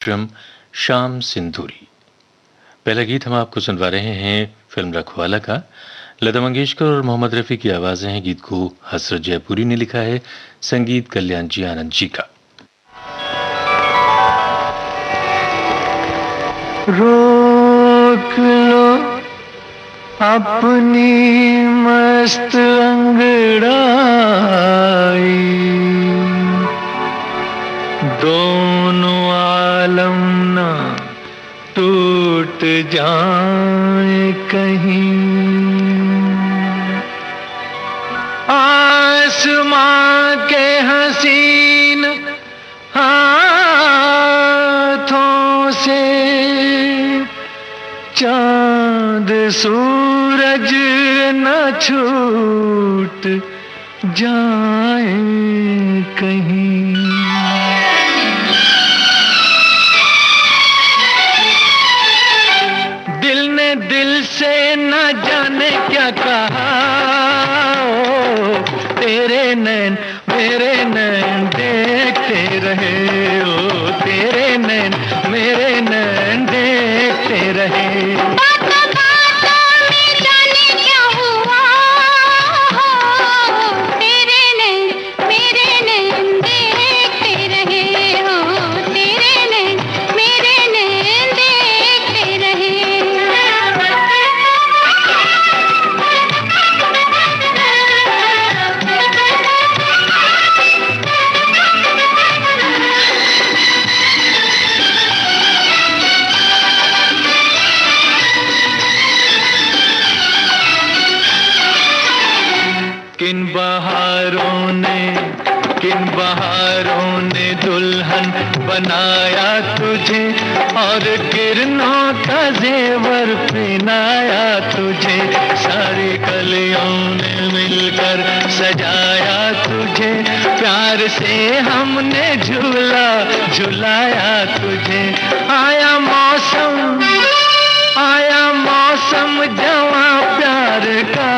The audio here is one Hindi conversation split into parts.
फिल्म शाम सिंदूरी। पहला गीत हम आपको सुनवा रहे हैं फिल्म रखवाला का। लता मंगेशकर और मोहम्मद रफ़ी की आवाज़ें हैं। गीत को हसरत जयपुरी ने लिखा है, संगीत कल्याण जी आनंद जी का। रोक लो अपनी मस्त अंगड़ाई, दोनों आलम ना टूट जाए कहीं। आसमां के हसीन हाथों से चांद सूरज न छूट जाए कहीं। दिल ने दिल से न जाने क्या कहा, तेरे नैन मेरे नैन देखते रहे, ओ तेरे नैन मेरे नैन देखते रहे। किन बहारों ने दुल्हन बनाया तुझे, और किरणों का जेवर पहनाया तुझे। सारी कलियों ने मिलकर सजाया तुझे, प्यार से हमने झूला झुलाया तुझे। आया मौसम जवां प्यार का,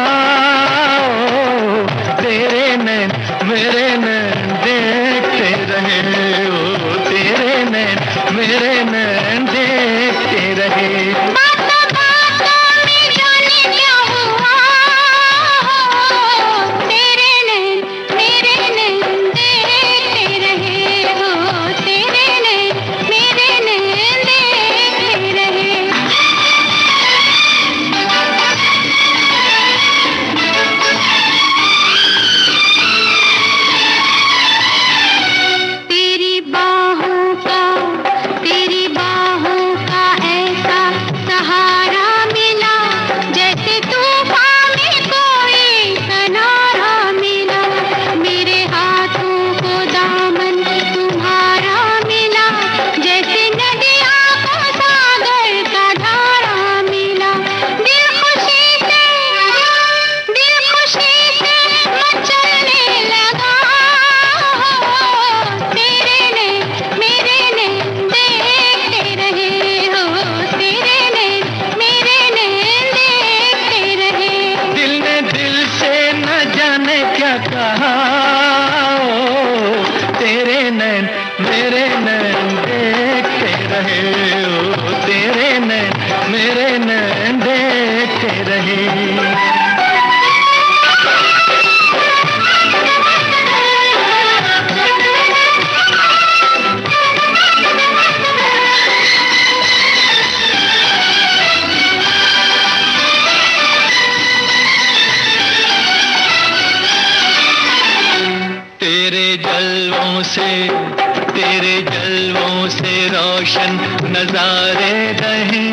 तेरे नैन मेरे नैन देखते रहे, ओ तेरे नैन मेरे नैन देखते रहे। तेरे जलवों से रोशन नजारे रहे,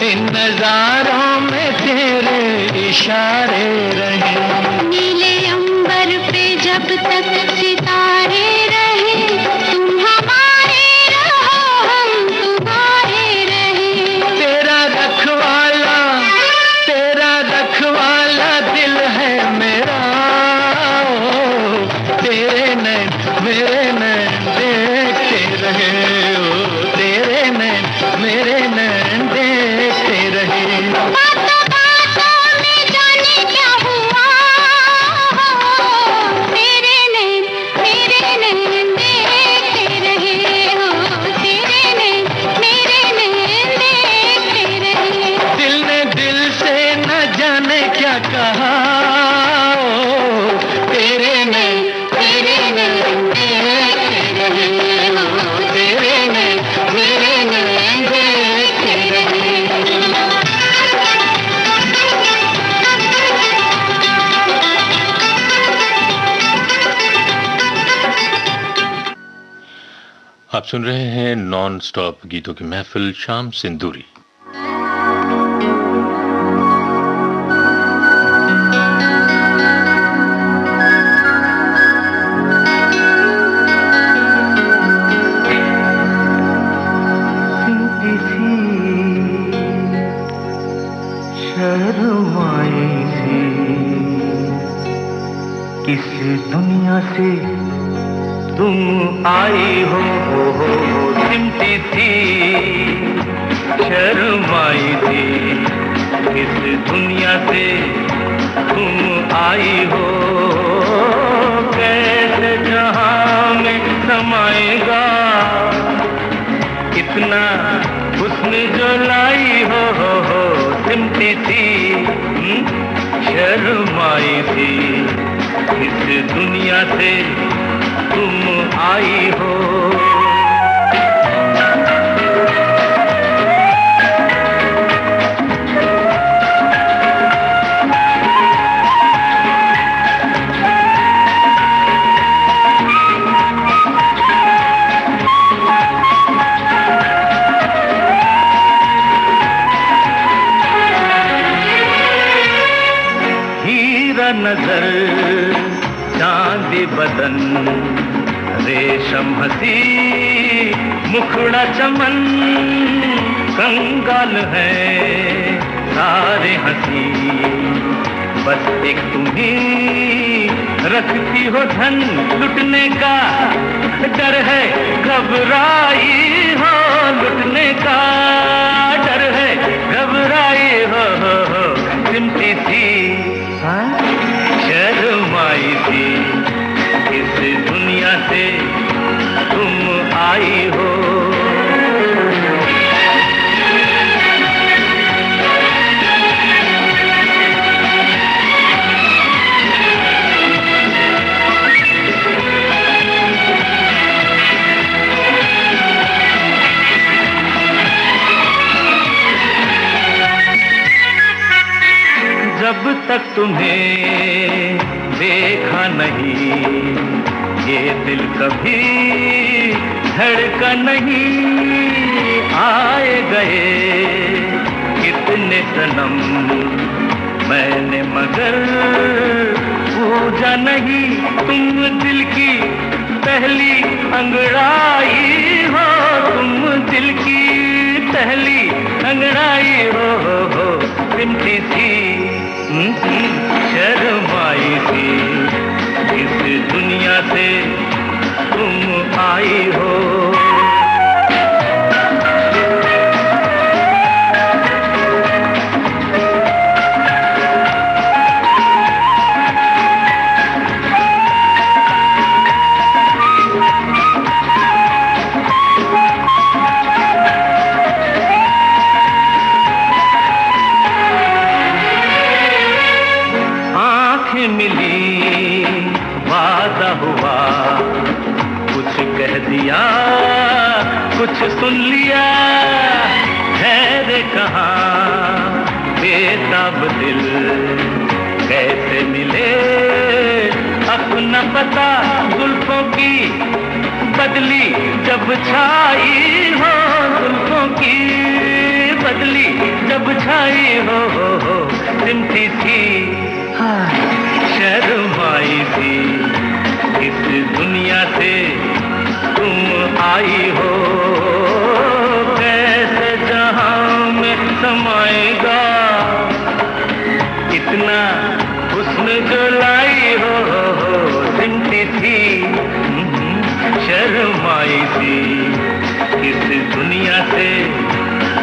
इन नजारों में तेरे इशारे रहे। नीले अंबर पे जब तक सितारे रहे, तुम हमारे रहो हम तुम्हारे रहे। तेरा रखवाला दिल है मेरा, तेरे नैन मेरे नैन देखते रहे, ओ तेरे नैन मेरे नैन देखते रहे। बातों में जाने क्या हुआ, तेरे नैन मेरे सुन रहे हैं नॉन स्टॉप गीतों की महफिल शाम सिंदूरी। किस दुनिया से तुम आई हो सिमटी थी शर्माई थी। किस दुनिया से तुम आई हो, कैसे जहां में समाएगा इतना हुस्न जो लाई हो सिमटी थी शर्माई थी। इस दुनिया से तुम आई हो। हीरा नजर चांदी बदन रेशम हसी मुखड़ा चमन कंगाल है सारे हंसी। बस एक तुम्ही रखती हो धन लुटने का डर है, घबराई हो लुटने का डर है, घबराई हो सिमटी थी शर्माई थी। इस दुनिया से तुम आई हो। जब तक तुम्हें देखा नहीं ये दिल कभी धड़का नहीं। आए गए कितने सनम मैंने मगर पूजा नहीं। तुम दिल की पहली अंगड़ाई हो, तुम दिल की पहली अंगड़ाई हो सिमटी थी शर्माई थी। इस दुनिया से तुम आई हो। मिली वादा हुआ कुछ कह दिया कुछ सुन लिया। ठहरे कहाँ बेताब दिल कैसे मिले अपना पता। जुल्फों की बदली जब छाई हो, जुल्फों की बदली जब छाई हो सिमटी थी शर्माई थी। इस दुनिया से तुम आई हो, कैसे जहां में समाएगा इतना हुस्न जो लाई हो सिमटी थी शर्माई थी। इस दुनिया से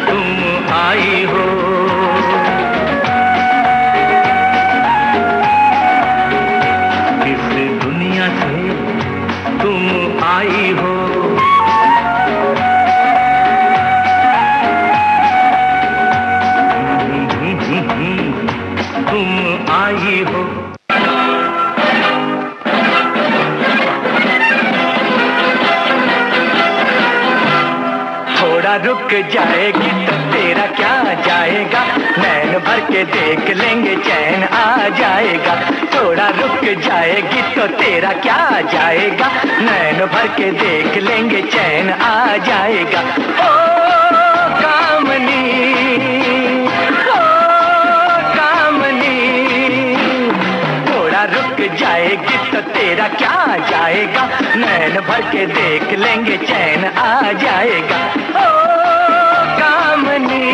तुम आई हो। तुम आई हो। थोड़ा रुक जाएगी तो तेरा क्या जाएगा, नैन भर के देख लेंगे चैन आ जाएगा। थोड़ा रुक जाएगी तो तेरा क्या जाएगा, नैन भर के देख लेंगे चैन आ जाएगा। ओ कामनी, ओ कामनी, थोड़ा रुक जाएगी तो तेरा क्या जाएगा, नैन भर के देख लेंगे चैन आ जाएगा। ओ कामनी।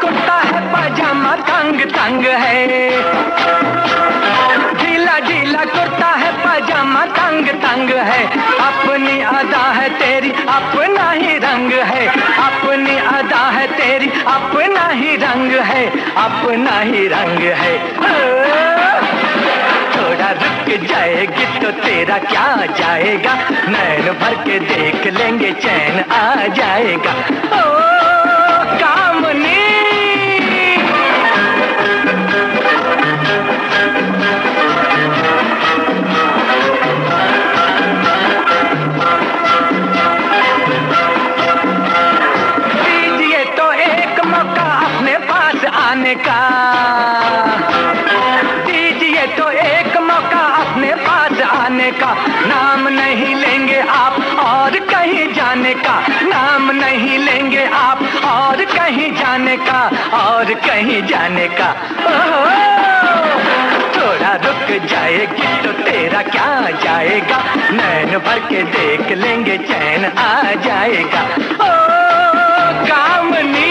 कुर्ता है पजामा तंग तंग है, ढीला ढीला कुर्ता है पजामा तंग तंग है। अपनी अदा है तेरी अपना ही रंग है, अपनी अदा है तेरी अपना ही रंग है, अपना ही रंग है। थोड़ा रुक जाएगी तो तेरा क्या जाएगा, नैन भर के देख लेंगे चैन आ जाएगा। ओ कामनी। दीजिए तो एक मौका अपने पास आने का, दीजिए तो एक मौका अपने पास आने का। नाम नहीं लेंगे आप और कहीं जाने का, नाम नहीं लेंगे आप और कहीं जाने का, और कहीं जाने का। थोड़ा रुक जाएगी तो तेरा क्या जाएगा, नैन भर के देख लेंगे चैन आ जाएगा। ओ कामनी।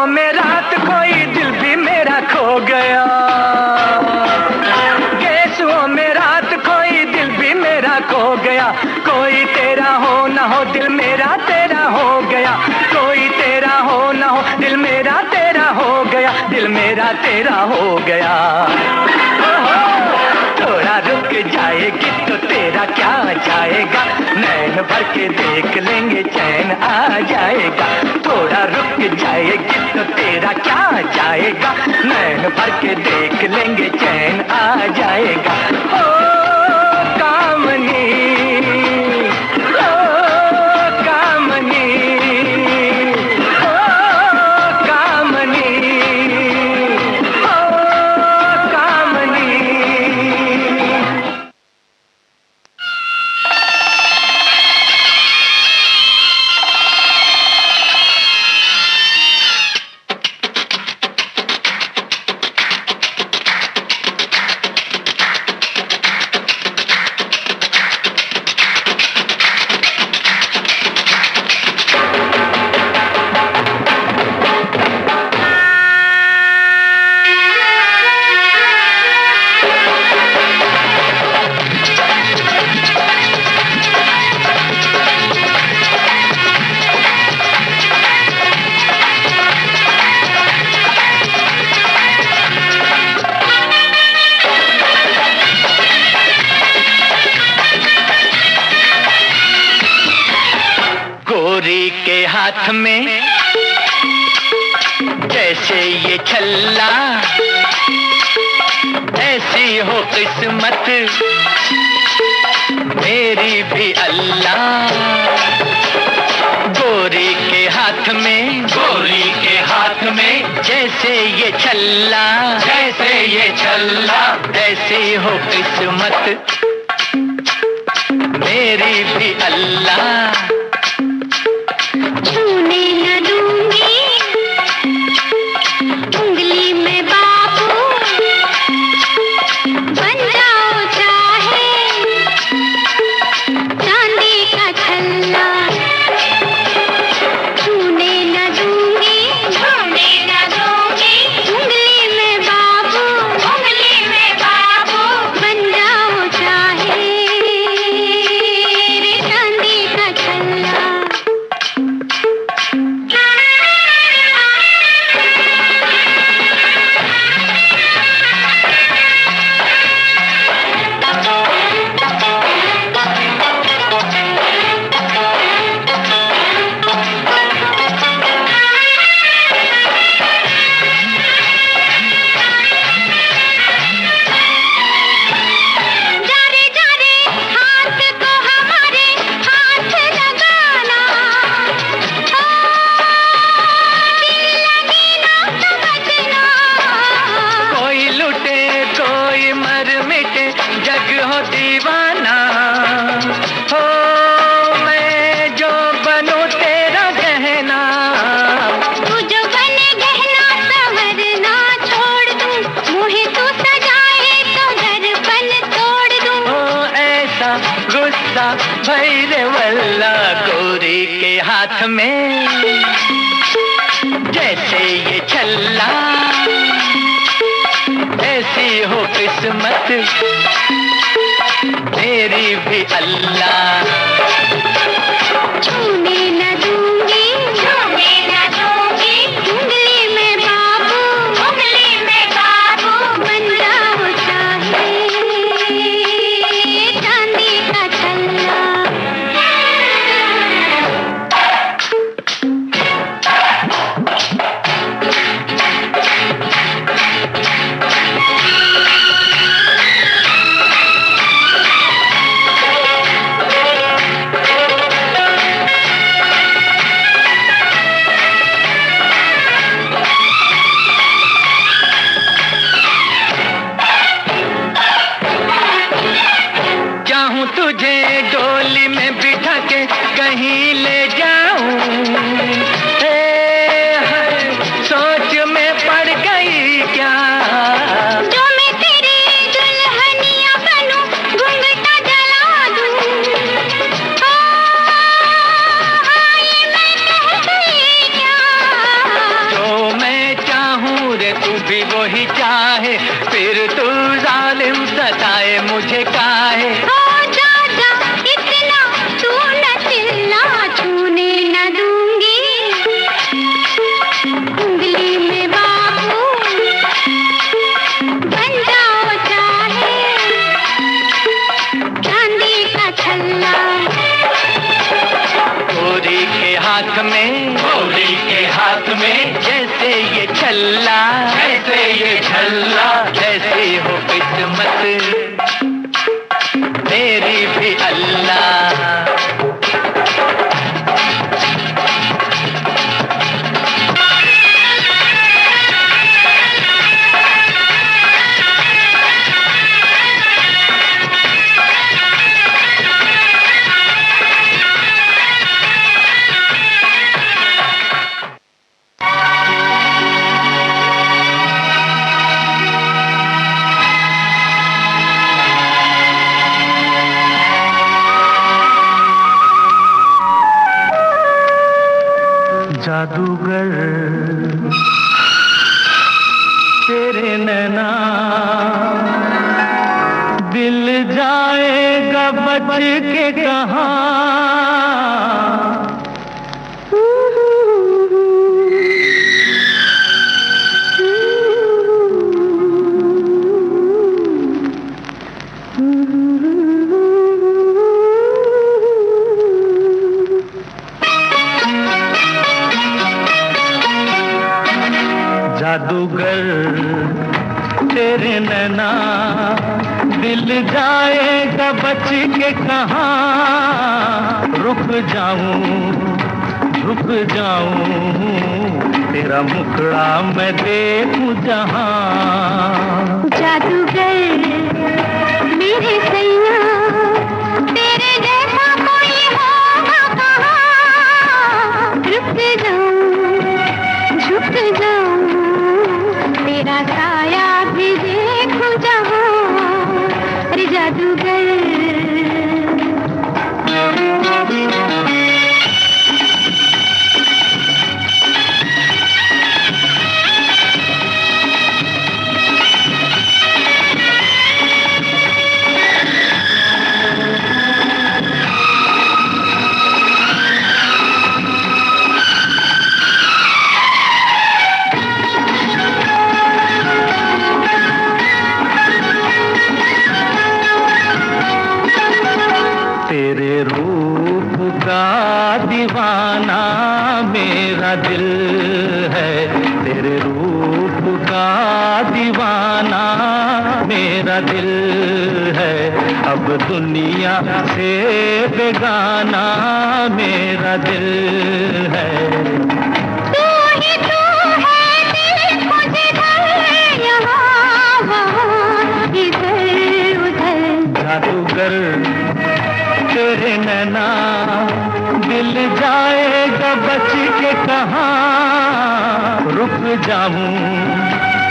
में रात कोई दिल भी मेरा खो गया, गेसुओं में रात कोई दिल भी मेरा खो गया। कोई तेरा हो ना हो दिल मेरा तेरा हो गया, कोई तेरा हो ना हो दिल मेरा तेरा हो गया, दिल मेरा तेरा हो गया। थोड़ा रुक जाएगी तो तेरा क्या जाएगा, नैन भर के देख लेंगे चैन आ जाएगा। थोड़ा रुक जाएगी तो तेरा क्या जाएगा, नैन भर के देख लेंगे चैन आ जाएगा। ओ कामनी, ओ कामनी, ओ कामनी, ओ कामनी। गोरी के हाथ में जैसे ये छल्ला, ऐसी हो किस्मत मेरी भी अल्लाह। गोरी के हाथ में, गोरी के हाथ में जैसे ये छल्ला, जैसे ये छल्ला, ऐसी हो किस्मत मेरी भी अल्लाह। छूने न दूंगी उंगली हाथ में जैसे ये छल्ला, ऐसी हो किस्मत मेरी भी अल्लाह। छूने न दूंगी, छूने न दूंगी, उंगली में बाबू, उंगली में बाबू, बन जाओ चाहे चांदी का छल्ला। तुझे डोली में बिठा के कहीं ले जाऊं, सोच में पड़ गई क्या, जो मैं तेरी दुल्हनिया बनूं, घूंघटा जला दूं। ये मैं कह गई क्या, जो मैं चाहूं रे तू भी वही चाहे, फिर तू जालिम सताए मुझे काहे। छूने न दूंगी, उंगली में बाबू, बन जाओ चाहे चांदी का छल्ला। गोरी के हाथ में, गोरी के हाथ में जैसे ये छल्ला, जैसे ये छल्ला, जैसी हो किस्मत मेरी भी अल्लाह। जादूगर तेरे नैना, दिल जाएगा बच के कहाँ। जादूगर तेरे नैना, दिल जाएगा बच के कहाँ। रुक जाऊं, झुक जाऊं, तेरा मुखड़ा मैं देखूं जहाँ। जादूगर मेरे सैया, तेरे जैसा कोई होगा कहाँ। रुक जाऊं, झुक जाऊं, तेरा साया भी देखूं जहाँ। अरे जादूगर दीवाना मेरा दिल है, तेरे रूप का दीवाना मेरा दिल है। अब दुनिया से बेगाना मेरा दिल है। तू ही तू है देखो जिधर यहाँ वहाँ इधर उधर। जादूगर तेरे नैना, दिल जाएगा बच के कहाँ। रुक जाऊं,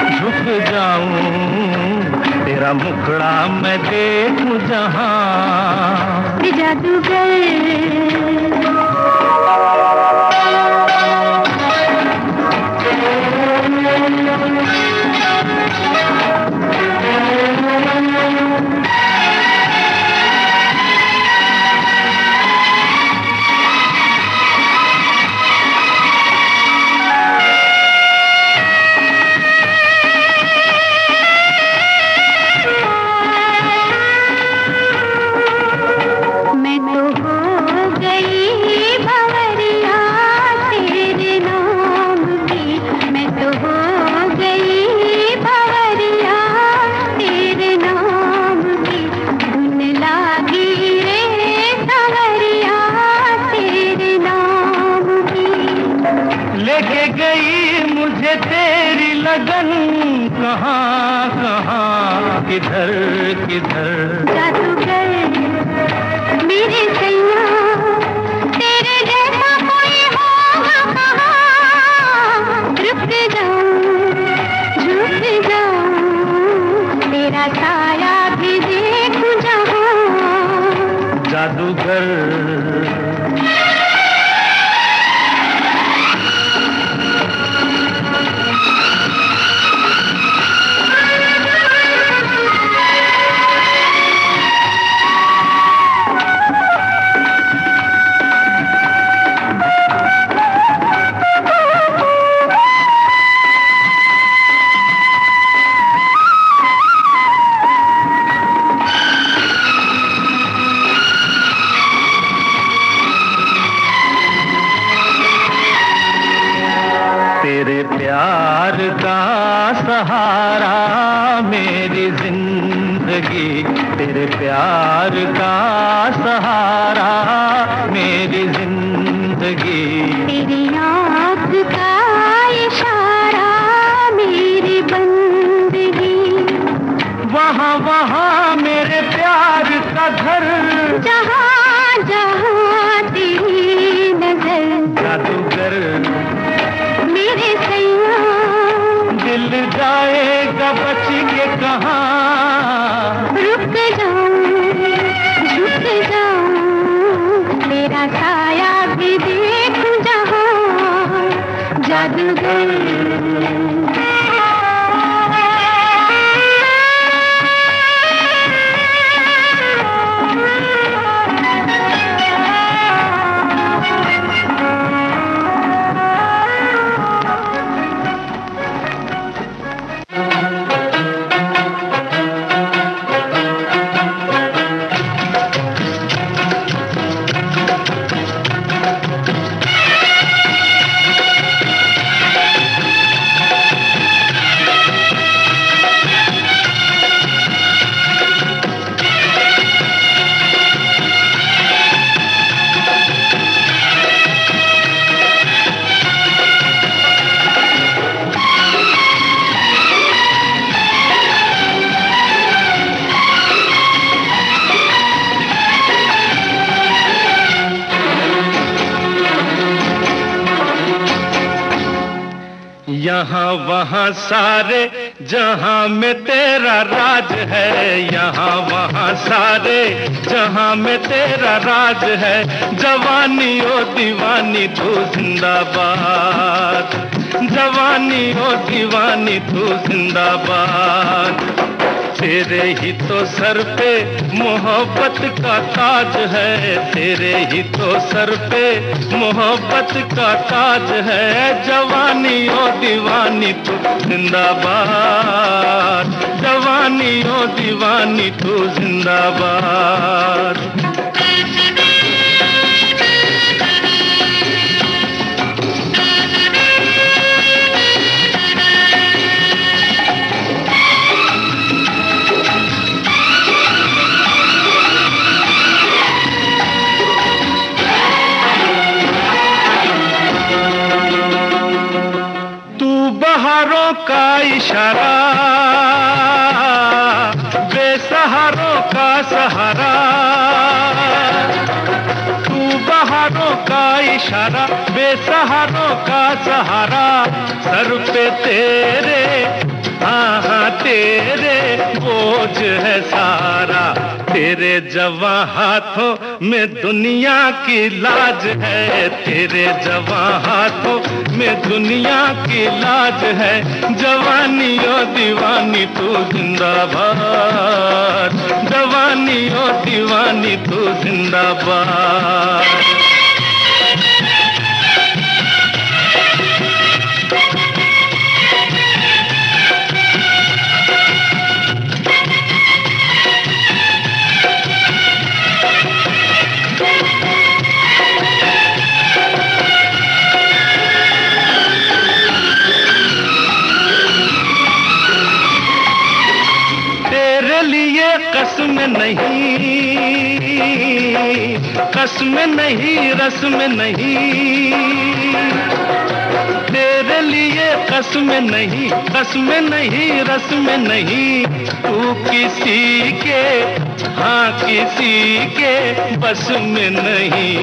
झुक जाऊं, तेरा मुखड़ा मैं देखूं जहाँ। जादूगर कहाँ कहाँ किधर किधर। जादूगर मेरे सैया तेरे जैसा कोई होगा कहाँ। रुक जाऊं झुक जाऊं तेरा साया भी देखूं जहाँ। जादूगर तेरे प्यार का सहारा मेरी जिंदगी। तेरे प्यार का सहारा मेरी जिंदगी। तेरी आँख का इशारा मेरी बंदगी। वहाँ वहाँ मेरे प्यार का घर। जहाँ जहाँ तेरी नजर। जादूगर मेरे सैया दिल जाएगा बच के कहाँ। रुक जाऊं झुक जाऊं तेरा साया भी देखूं जहाँ। जादूगर यहाँ वहाँ सारे जहाँ में तेरा राज है। यहाँ वहाँ सारे जहाँ में तेरा राज है। जवानी ओ दीवानी तू जिंदाबाद। जवानी ओ दीवानी तू जिंदाबाद। तेरे ही तो सर पे मोहब्बत का ताज है। तेरे ही तो सर पे मोहब्बत का ताज है। जवानी ओ दीवानी तू जिंदाबाद। जवानी ओ दीवानी तू जिंदाबाद। बहारों का इशारा बेसहारों का सहारा। तू बहारों का इशारा बेसहारों का सहारा। सर पे तेरे हाँ हाँ तेरे बोझ है सारा। तेरे जवां हाथों में दुनिया की लाज है। तेरे जवां हाथों में दुनिया की लाज है। जवानी ओ दीवानी तू जिंदाबाद। जवानी ओ दीवानी तू जिंदाबाद। कसम नहीं रस्म नहीं। तेरे लिए कसमें नहीं, कसमें नहीं, रस्में नहीं, तू किसी के, हाँ किसी के बस में नहीं।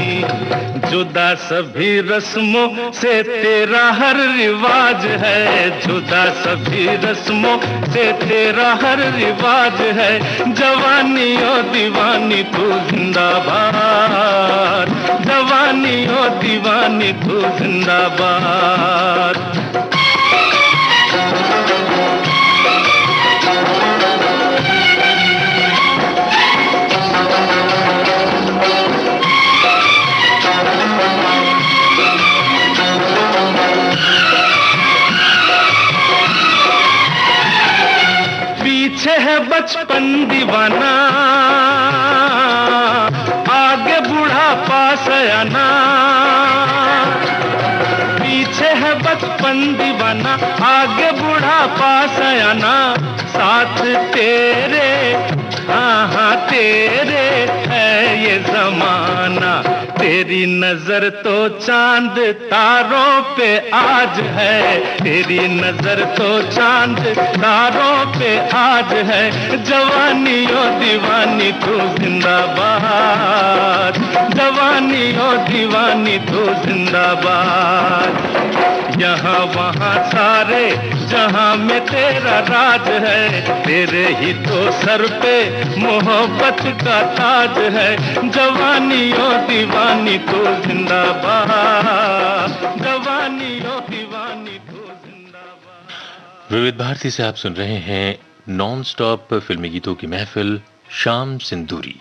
जुदा सभी रस्मों से तेरा हर रिवाज है, जुदा सभी रस्मों से तेरा हर रिवाज है। जवानी ओ दीवानी तू जिंदाबाद, जवानी ओ दीवानी तू जिंदाबाद। पीछे है बचपन दीवाना, आगे बुढ़ापा सयाना। पीछे है बचपन दीवाना, आगे बुढ़ापा सयाना। साथ तेरे, हाँ हाँ तेरे है ये जमाना। तेरी नजर तो चांद तारों पे आज है, तेरी नजर तो चांद तारों पे आज है। जवानी ओ दीवानी तू जिंदाबाद, जवानी ओ दीवानी तू जिंदाबाद। यहाँ वहाँ सारे जहाँ में तेरा राज है, तेरे ही तो सर पे मोहब्बत का ताज है। जवानी ओ दीवानी तो जिंदाबाद, जवानी ओ दीवानी तो जिंदाबाद। विविध भारती से आप सुन रहे हैं नॉन स्टॉप फिल्मी गीतों की महफिल शाम सिंदूरी।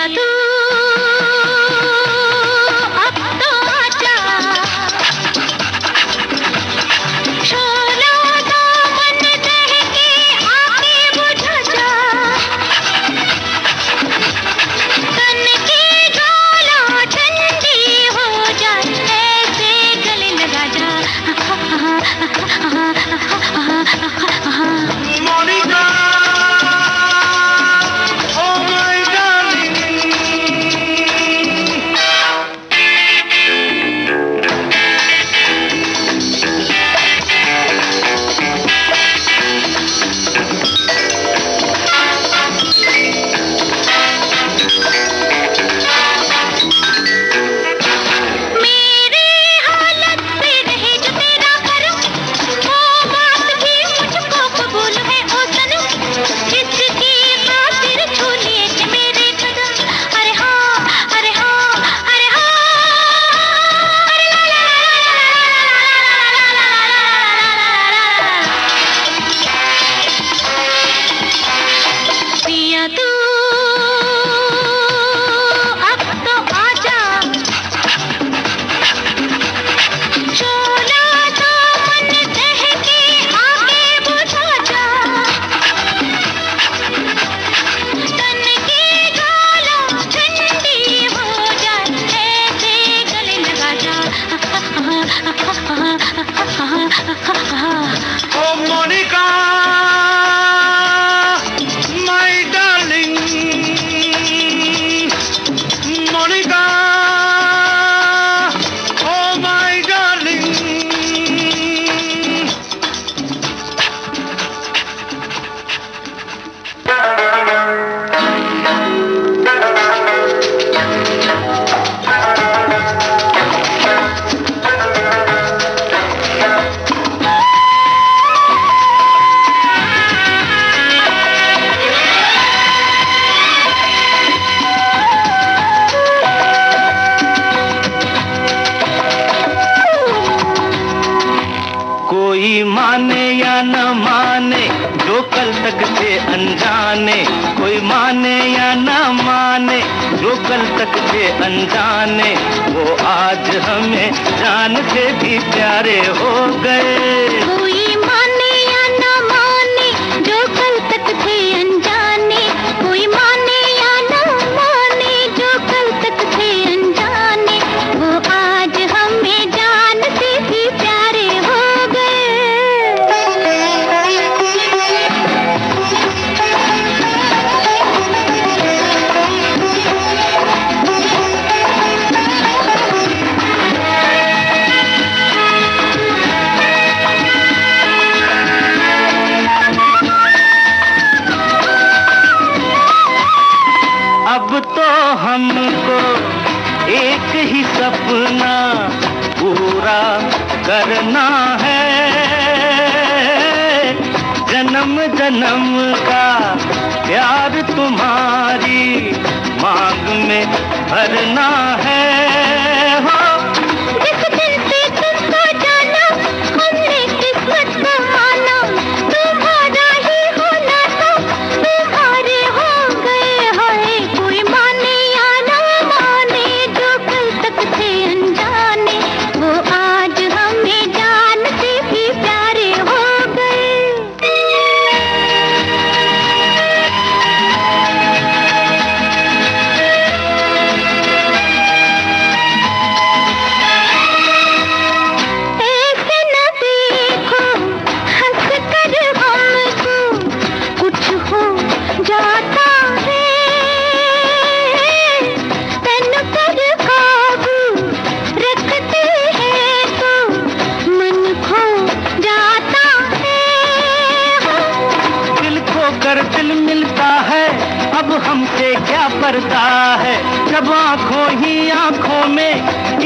पिया तू अब तो आजा, शोला दामन दहके आके बुझा जा, तन की ज्वाला ठंडी हो जाए ऐसे गले लगा जा। मोनिका, oh my darling, मेरी हालत पे रहे जो तेरा करम, वो बात भी मुझको कबूल है ओ सनम, जिसकी खातिर छू लिए थे मेरे कदम। अरे हाँ, अरे हाँ, अरे हाँ, अरे ला ला पिया तू अब तो आजा, शोला दामन दहके आके बुझा जा, तन की ज्वाला ठंडी हो जाए ऐसे गले लगा जा। oh Monica, my darling, Monica, oh my darling. कोई माने या न माने जो कल तक थे अनजाने, कोई माने या न माने जो कल तक थे अनजाने, वो आज हमें जान से भी प्यारे हो गए। कोई माने या ना माने जो कल तक थे अनजाने, कोई माने या ना माने जो कल तक थे अनजाने, वो आज हमें जान से भी प्यारे हो अब तो हमको एक ही सपना पूरा करना है, जन्म जन्म का प्यार तुम्हारी मांग में भरना है। हो जिस दिन से तुमको जाना हमने किस्मत को माना, तुम्हारा ही होना था तुम्हारे हो गए हैं। कोई माने या ना माने जो कल तक थे अनजाने, वो आज हमें जान से भी प्यारे हो गए। ऐसे न देखो हंस कर हमको, कुछ हो जाता है तन पर काबू रखते हैं तो मन खो जाता है। दिल खो कर दिल मिलता है, अब हमसे क्या पर्दा है, जब आंखों ही आंखों में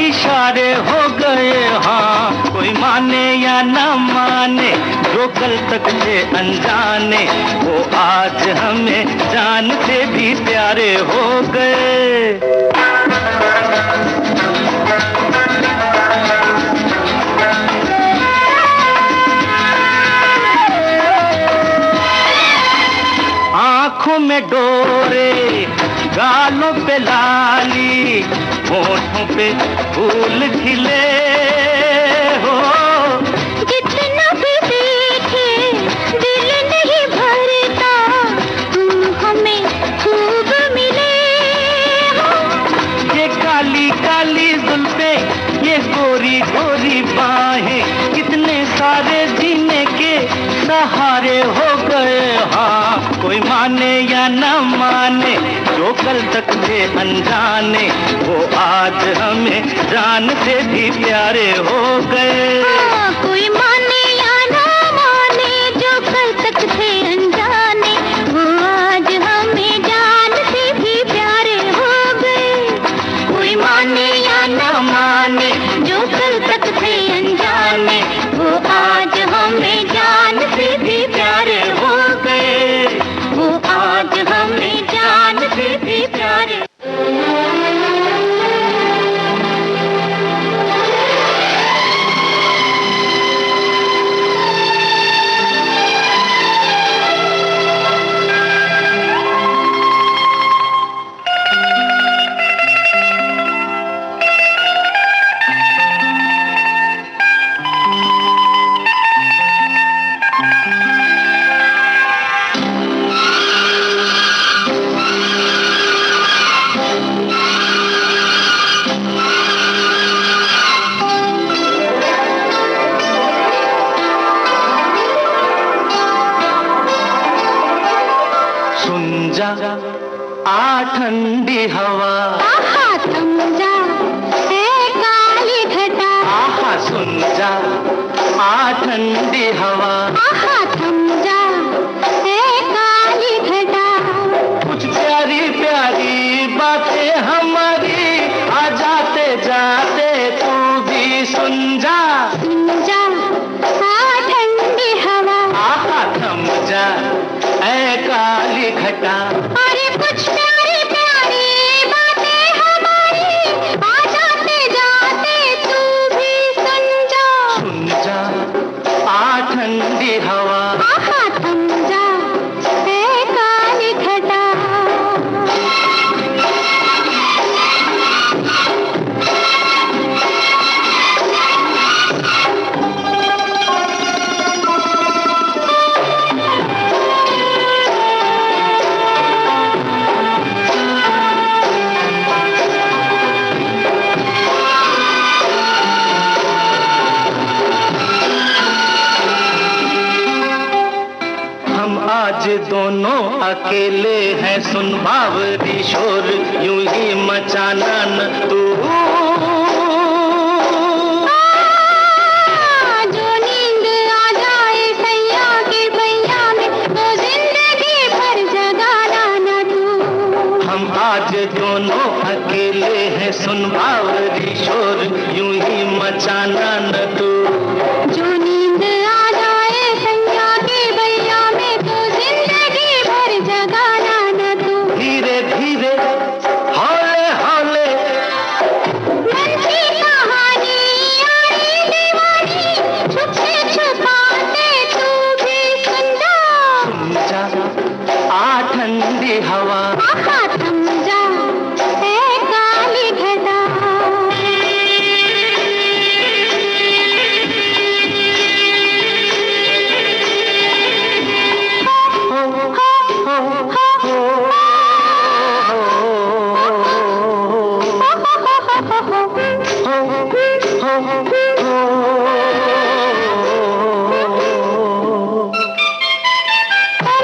इशारे हो गए। हाँ कोई माने या न माने जो कल तक थे अनजाने, वो आज हमें जान से भी प्यारे हो गए। आंखों में डोरे गालों पे लाली, होठों पे फूल खिले हो। जितना भी देखे दिल नहीं भरता, तुम हमें खूब मिले हो। ये काली काली जुल्फे, ये गोरी गोरी बाहें, कितने सारे जीने के सहारे हो गए। हाँ, कोई माने या न माने, जो कल तक थे अनजाने, वो आज हमें जान से भी प्यारे हो गए। हाँ, कोई माने या ना माने, जो कल तक थे अनजाने, वो आज हमें जान से भी प्यारे हो गए। कोई माने या ना माने, जो कल तक थे अनजाने, वो आज हमें जान से भी प्यारे हो गए। वो आज हमें जान से भी प्यारे। आ ठंडी हवा, आहा थम जा है काली घटा, आहा सुन जा आ ठंडी हवा, आहा थम जा है काली घटा। कुछ प्यारी प्यारी बातें हमारी, आ जाते जाते तू भी सुन जा। सुन जा आ ठंडी हवा, आहा थम जा ऐ काली घटा। अरे कुछ प्यारी प्यारी बातें हमारी, आ जाते जाते तू भी सुन जा। सुन जा आ ठंडी हवा, आहा थम जा है काली घटा। आज दोनों अकेले हैं, सुन बावरी शोर यूं ही मचाना न तू। जो नींद आ जाए सैया के बैया में, तो जिंदगी भर जगाना न तू। हम आज दोनों अकेले हैं, सुन बावरी शोर यूं ही मचाना न तू। जो नींद आ जाए सैया के बैया में, तो जिंदगी भर जगाना न तू। धीरे धीरे हौले हौले मन की कहानी यारी दीवानी, छुपे छुपाते तू भी सुन जा। सुन जा आ ठंडी हवा, आहा थम जा है काली घटा।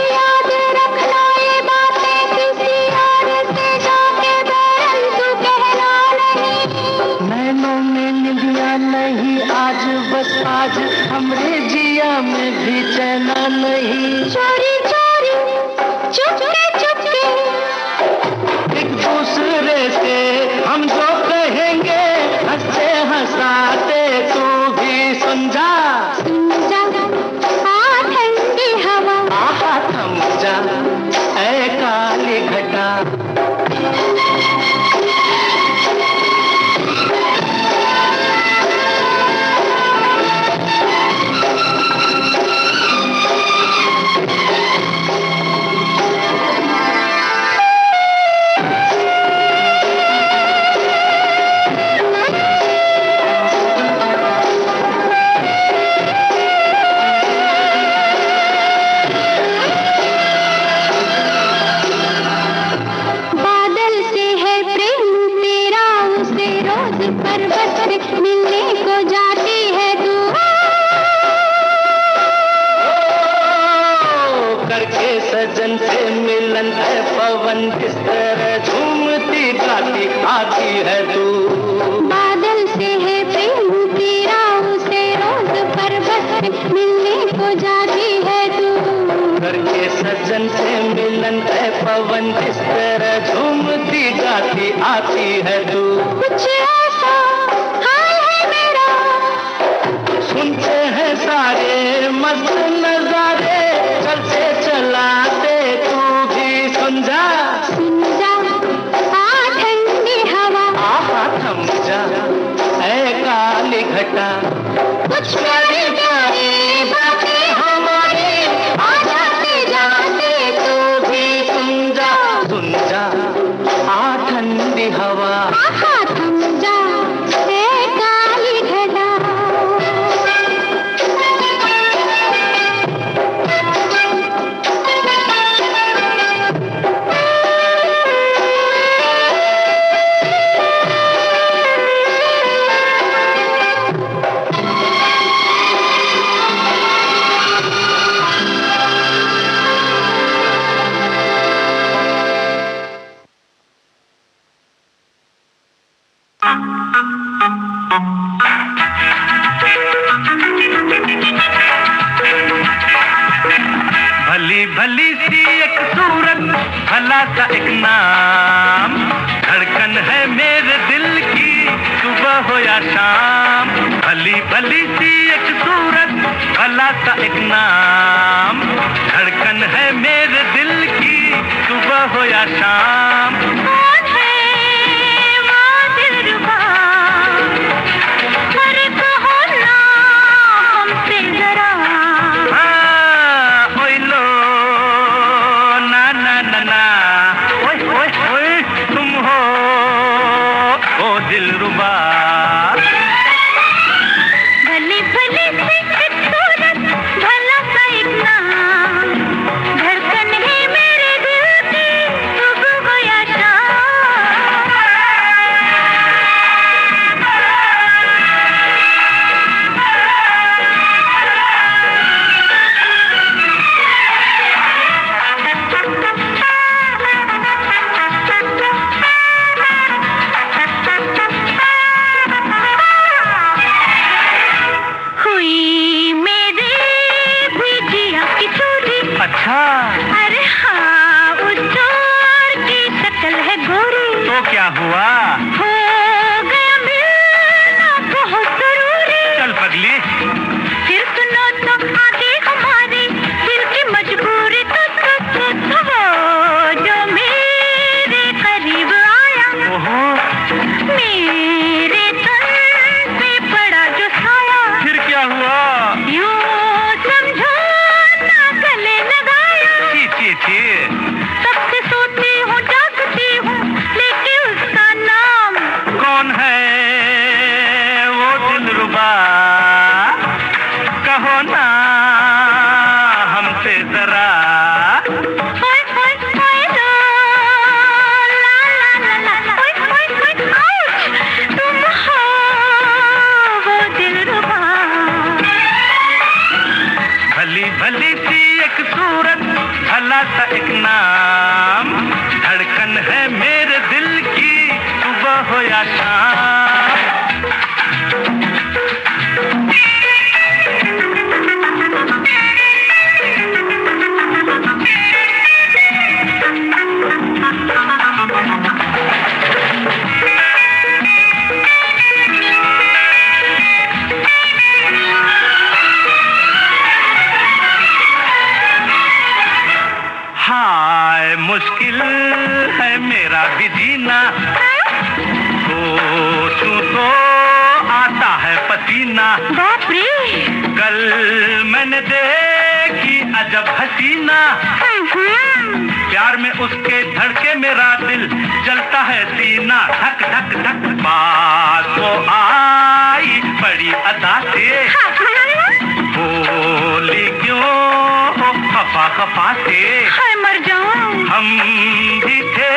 याद रखना ये बातें, किसी और से जाके बैरन तू कहना नहीं। नैनों में निंदिया नहीं आज, बस आज हमरे जिया में भी चैना नहीं। चोरी चोरी चुपके चुपके एक दूसरे से हम जो कहेंगे, हंसते हंसाते तू भी सुन जा। सुन जा आ ठंडी हवा, आहा थम जा ऐ काली घटा। तरह झूमती गाती आती है तू। बादल से है प्रेम तेरा, उसे रोज पर्वत पे मिलने को जाती है तू। घर के सजन से मिलन है पवन, जिस तरह झूमती गाती आती है तू। कुछ ऐसा हाल है मेरा, सुनते हैं सारे मस्त नजारे, चलते चलाते तू भी सुन जा। सुन जा आ ठंडी हवा, आहा थम जा ऐ काली घटा, कुछ प्यारी प्यारी बातें हमारी, आ जाते जाते तू भी सुन जा आ ठंडी हवा। आहा थम जा है काली घटा। भली भली सी एक सूरत, भला सा एक नाम, धड़कन है मेरे दिल की सुबह हो या शाम। भली भली सी एक सूरत, भला सा एक नाम, धड़कन है मेरे दिल की सुबह हो या शाम। कौन है वो दिलरुबा, अरे कहो ना हमसे जरा। तुम हो ओ दिलरुबा। भली भली सी एक सूरत, भला सा एक नाम, धड़कन है मेरे दिल की सुबह हो या हुई मेरे भी जिया की चोरी। अच्छा अरे हाँ, उस चोर की शक्ल है गोरी। तो क्या हुआ? हो गया मिलना बहुत जरूरी। चल पगली। फिर सुनो तो आगे हमारी दिल की मजबूरी, तो वो जो मेरे करीब आया, ओहो मेरे तन पे पड़ा जो साया। फिर क्या हुआ? यूं समझो ना गले लगाया। छी छी छी। तब से सोती हूँ जागती हूँ, लेके उसका नाम। कौन है वो दिलरुबा, कहो ना हमसे जरा। ओए ओए ओए लो, ला ला ला ला, ओए ओए ओए आउच, तुम हो वो दिलरुबा। भली भली सी एक सूरत, भला सा एक नाम, धड़कन है मेरे दिल की सुबह हो या शाम। हाय मुश्किल है मेरा भी जीना, सोचूं तो आता है पसीना। बाप रे। कल मैंने देखी अजब हसीना, प्यार में उसके धड़के मेरा दिल, जलता है सीना धक धक धक। पास वो आई बड़ी अदा से, बोली क्यों हो खफा खफा से। हाय मर जाऊं। हम भी थे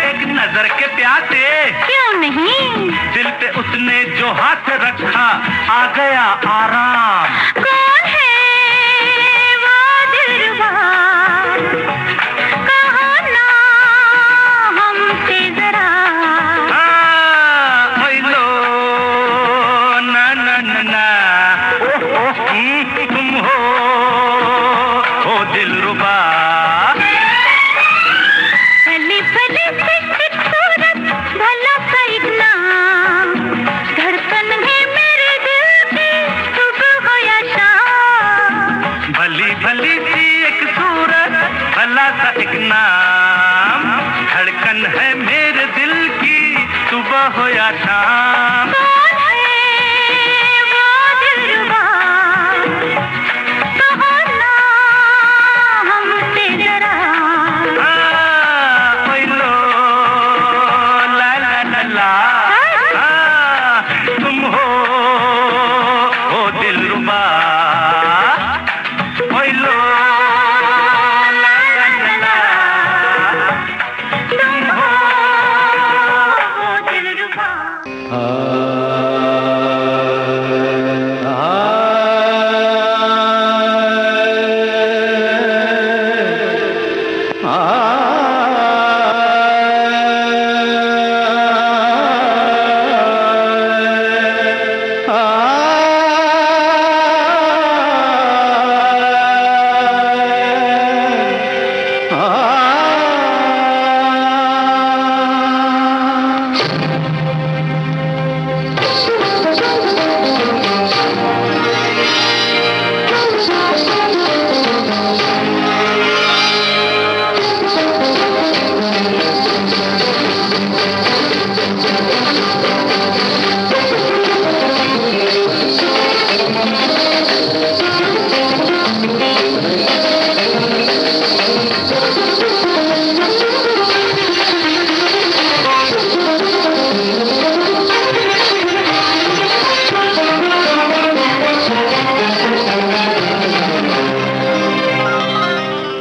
एक नजर के प्यासे, क्यों नहीं। दिल पे उसने जो हाथ रखा आ गया आराम। कौन है वो दिलरुबा, कहो ना हो या शाम। कौन है वो दिलरुबा, कहो ना हमसे जरा। ओए लो ला ला ला ला, तुम हो दिलरुबा। ओए लो ला ला ला ला, तुम हो दिलरुबा।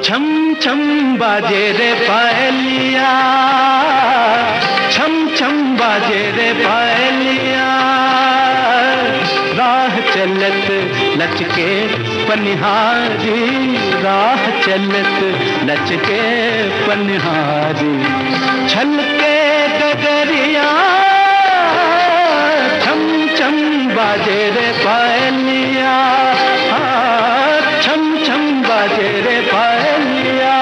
छम छम बाजे रे पायलिया, छम छम बाजे रे पायलिया। राह चलत लचके पनिहारी, राह चलत लचके पनिहारी। छलके गगरिया, छम छम बाजे रे पायलिया, छम छम बाजे रे पायलिया।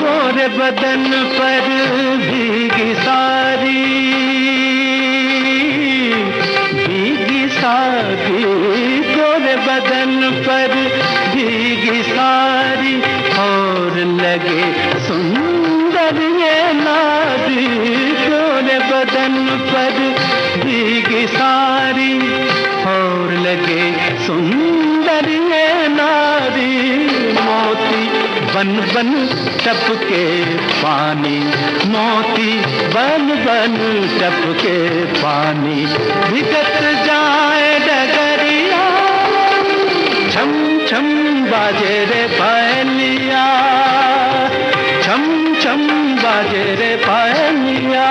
गोरे बदन पर भीगी सारी, भीगी सारी। गोरे बदन पर भीगी सारी, और लगे सुंदर ये नारी। गोरे बदन पर भीगी सारी, और लगे सुंदर ये नारी। मोती बन बन टपके पानी, मोती बन बन टपके पानी। भिगत जाए डगरिया, छम छम बाजे रे पायलिया, छम छम बाजे रे पायलिया।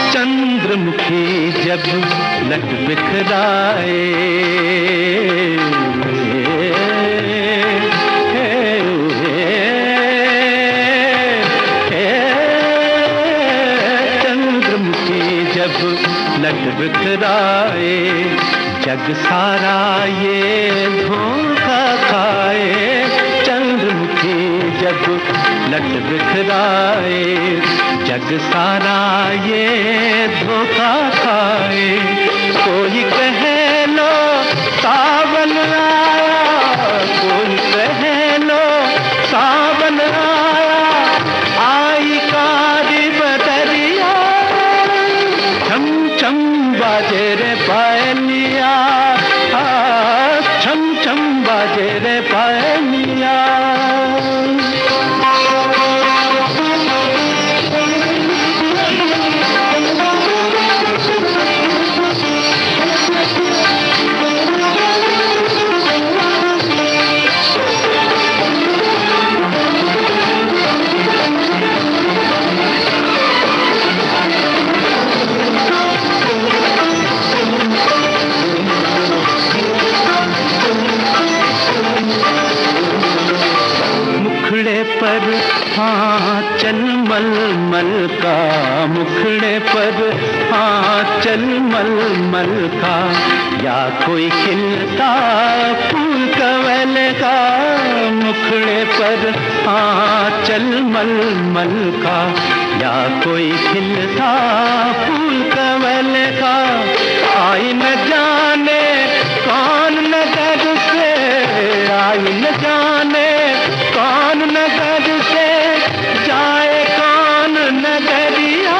चंद्रमुखी जब लट बिखराए, चंद्रमुखी जब लट बिखराए। जग सारा ये धोखा खाए, चंद्रमुखी जब लट बिखराए। जग सारा ये धोखा खाए। कोई कहे लो सावन आया, कोई कहे लो सावन आया। आई कारी बदरिया, छम छम बाजे रे पायलिया, छम छम बाजे रे पायलिया। आंचल मलमल का मुखड़े पर, आंचल मलमल का, या कोई खिलता फूल कमल का मुखड़े पर, आंचल मलमल का, या कोई खिलता फूल कमल का। आई न जाने कौन नजर से, आई न जाने कौन नजर से, जाए कौन नजरिया,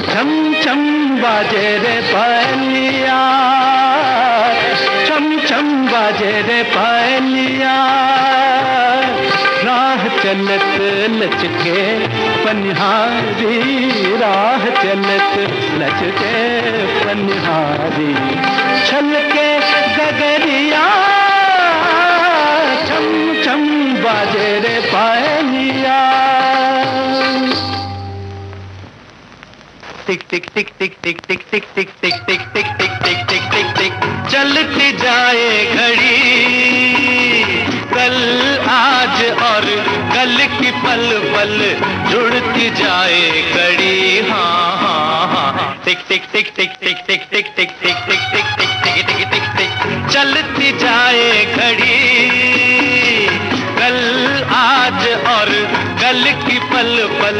छम छम बाजे रे पायलिया, छम छम बाजे रे पायलिया। राह चलत लचके पनिहारी, राह चलत लचके पनिहारी, छलके गगरिया, छम छम बाजे रे पायलिया। टिक टिक टिक टिक टिक टिक टिक टिक टिक टिक टिक टिक टिक टिक टिक टिक, चलती जाए घड़ी, कल आज और कल की पल पल जुड़ती जाए कड़ी। हाँ हाँ हाँ, टिक टिक टिक टिक टिक टिक टिक टिक टिक टिक टिक टिक टिक टिक टिक टिक, चलती जाए घड़ी, कल आज और कल की पल पल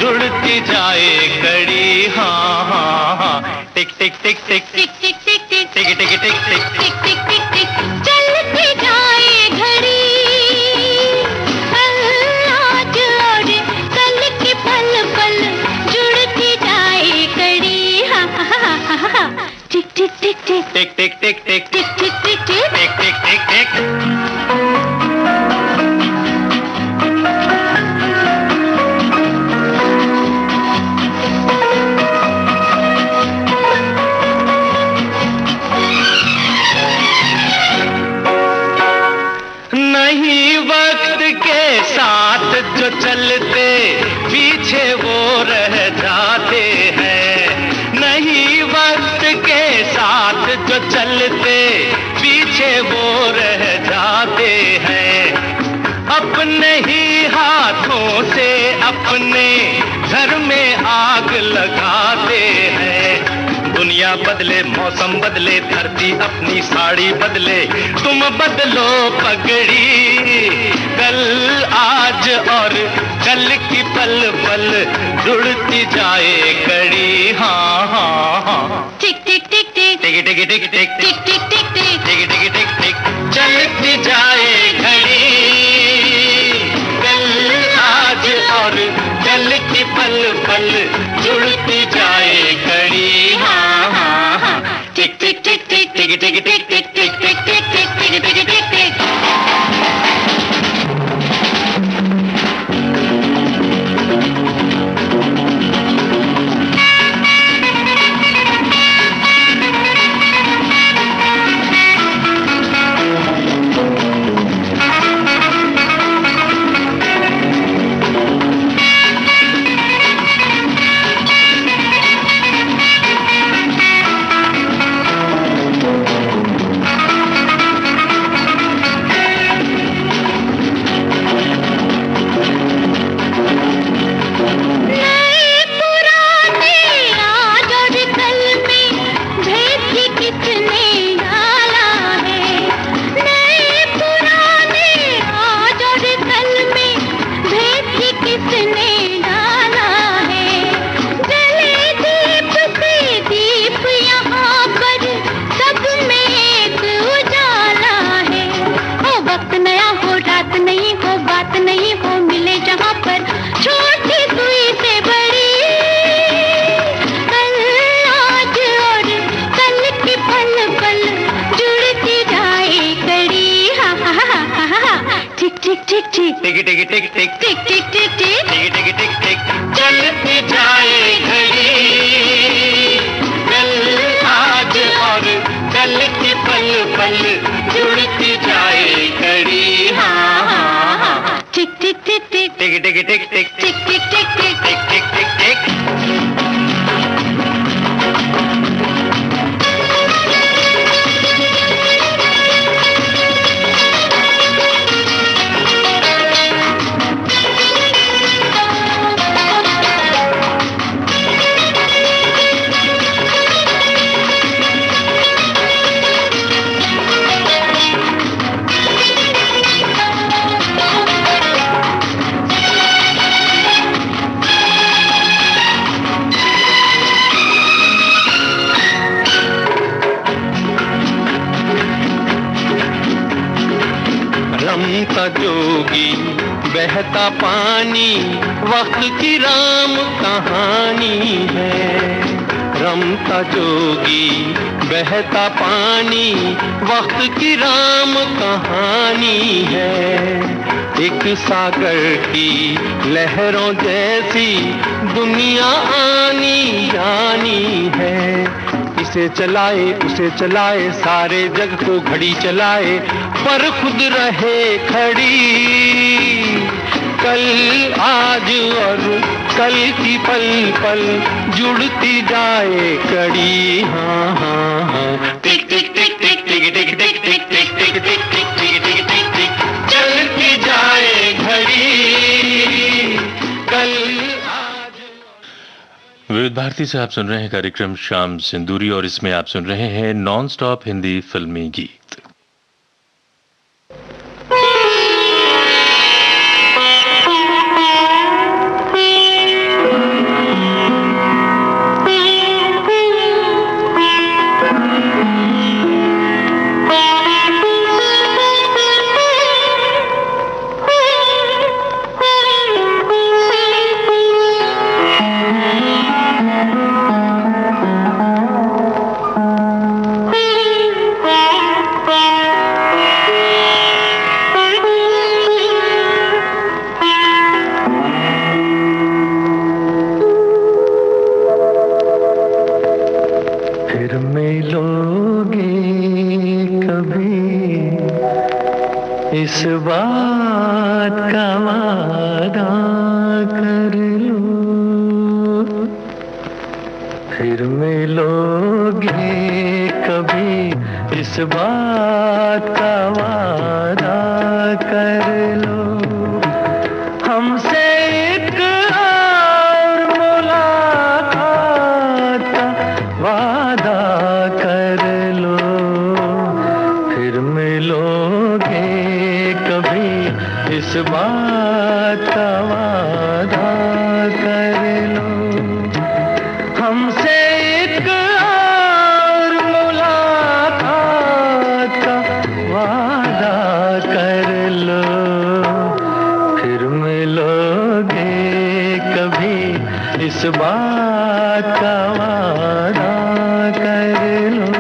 जुड़ती जाए कड़ी। हाँ हाँ हाँ, टिक टिक टिक टिक टिक टिक टिक टिक टिक टिक टिक टिक टिक टिक टिक टिक, चलती जाए घड़ी, कल आज और कल की पल पल जुड़ती जाए कड़ी। हा हा हा हा हा, टिक टिक टिक टिक टिक टिक टिक टिक टिक टिक टिक टिक टिक टिक टिक टिक। नहीं वक्त के साथ जो चलते पीछे वो रह जाते हैं, नहीं वक्त के साथ जो चलते पीछे वो रह जाते हैं, अपने ही हाथों से अपने घर में आग लगाते हैं। दुनिया बदले, मौसम बदले, धरती अपनी साड़ी बदले, तुम बदलो पगड़ी, कल आज और कल की पल पल जुड़ती जाए कड़ी। हाँ हाँ हाँ, टिक टिक टिक टिक टिक टिक टिक टिक टिक टिक टिक टिक, टिक टिक टिक टिक, चलती जाए घड़ी, कल आज और कल की पल पल जुड़ती जाए कड़ी। हाँ हाँ हाँ, टिक टिक टिक टिक टिक टिक टिक टिक टिक टिक टिक टिक टिक टिक टिक टिक। टिक टिक टिक टिक टिक टिक टिक टिक टिक टिक टिक, चलती जाए घड़ी, कल आज और कल की पल पल जुड़ती जाए कड़ी। हाँ हाँ हाँ, टिक टिक टिक टिक टिक टिक टिक टिक टिक टिक टिक टिक टिक टिक टिक टिक। रमता जोगी बहता पानी, वक्त की राम कहानी है। रमता जोगी बहता पानी, वक्त की राम कहानी है। एक सागर की लहरों जैसी दुनिया आनी जानी है। इसे चलाए उसे चलाए, सारे जग को घड़ी चलाए, पर खुद रहे खड़ी। कल आज और कल की पल पल जुड़ती जाए कड़ी। हाँ हाँ हाँ, टिक टिक टिक टिक टिक टिक टिक टिक टिक टिक टिक टिक टिक टिक टिक टिक, चलती जाए घड़ी। कल विविध भारती से आप सुन रहे हैं कार्यक्रम शाम सिंदूरी और इसमें आप सुन रहे हैं नॉन स्टॉप हिंदी फिल्मी गीत। इस बात का वादा कर लो, फिर मिलोगे कभी। इस बात का वादा कर लो, हमसे एक और मुलाकात का वादा कर लो, फिर मिलोगे कभी। इस बात का वादा कर लो, हमसे एक और मुलाकात का वादा कर लो, फिर मिलोगे कभी। इस बात का वादा कर लो।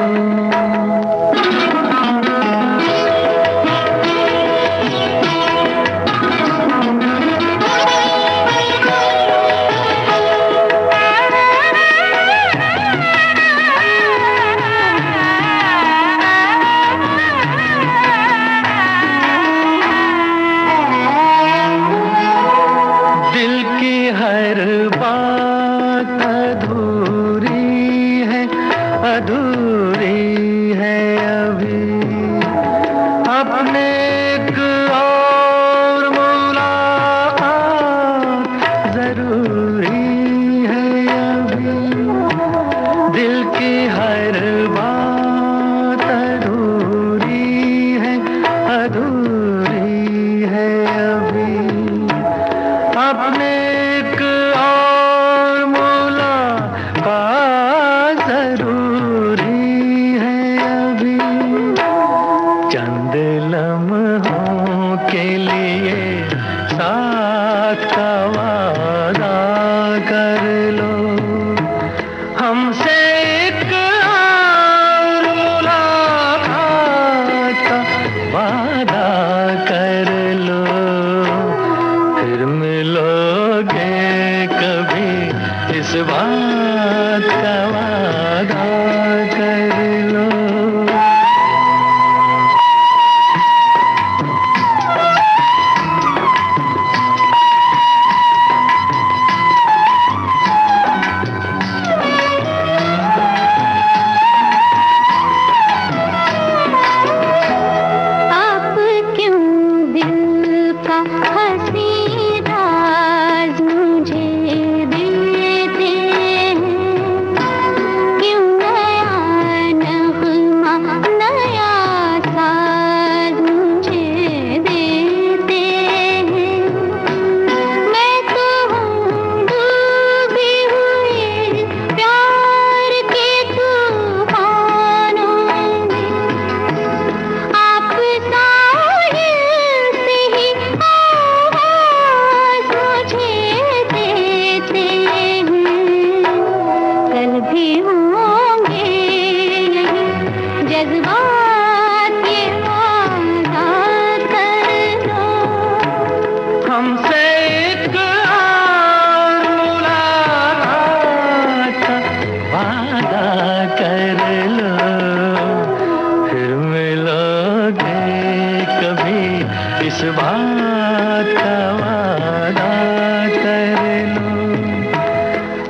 कर लो,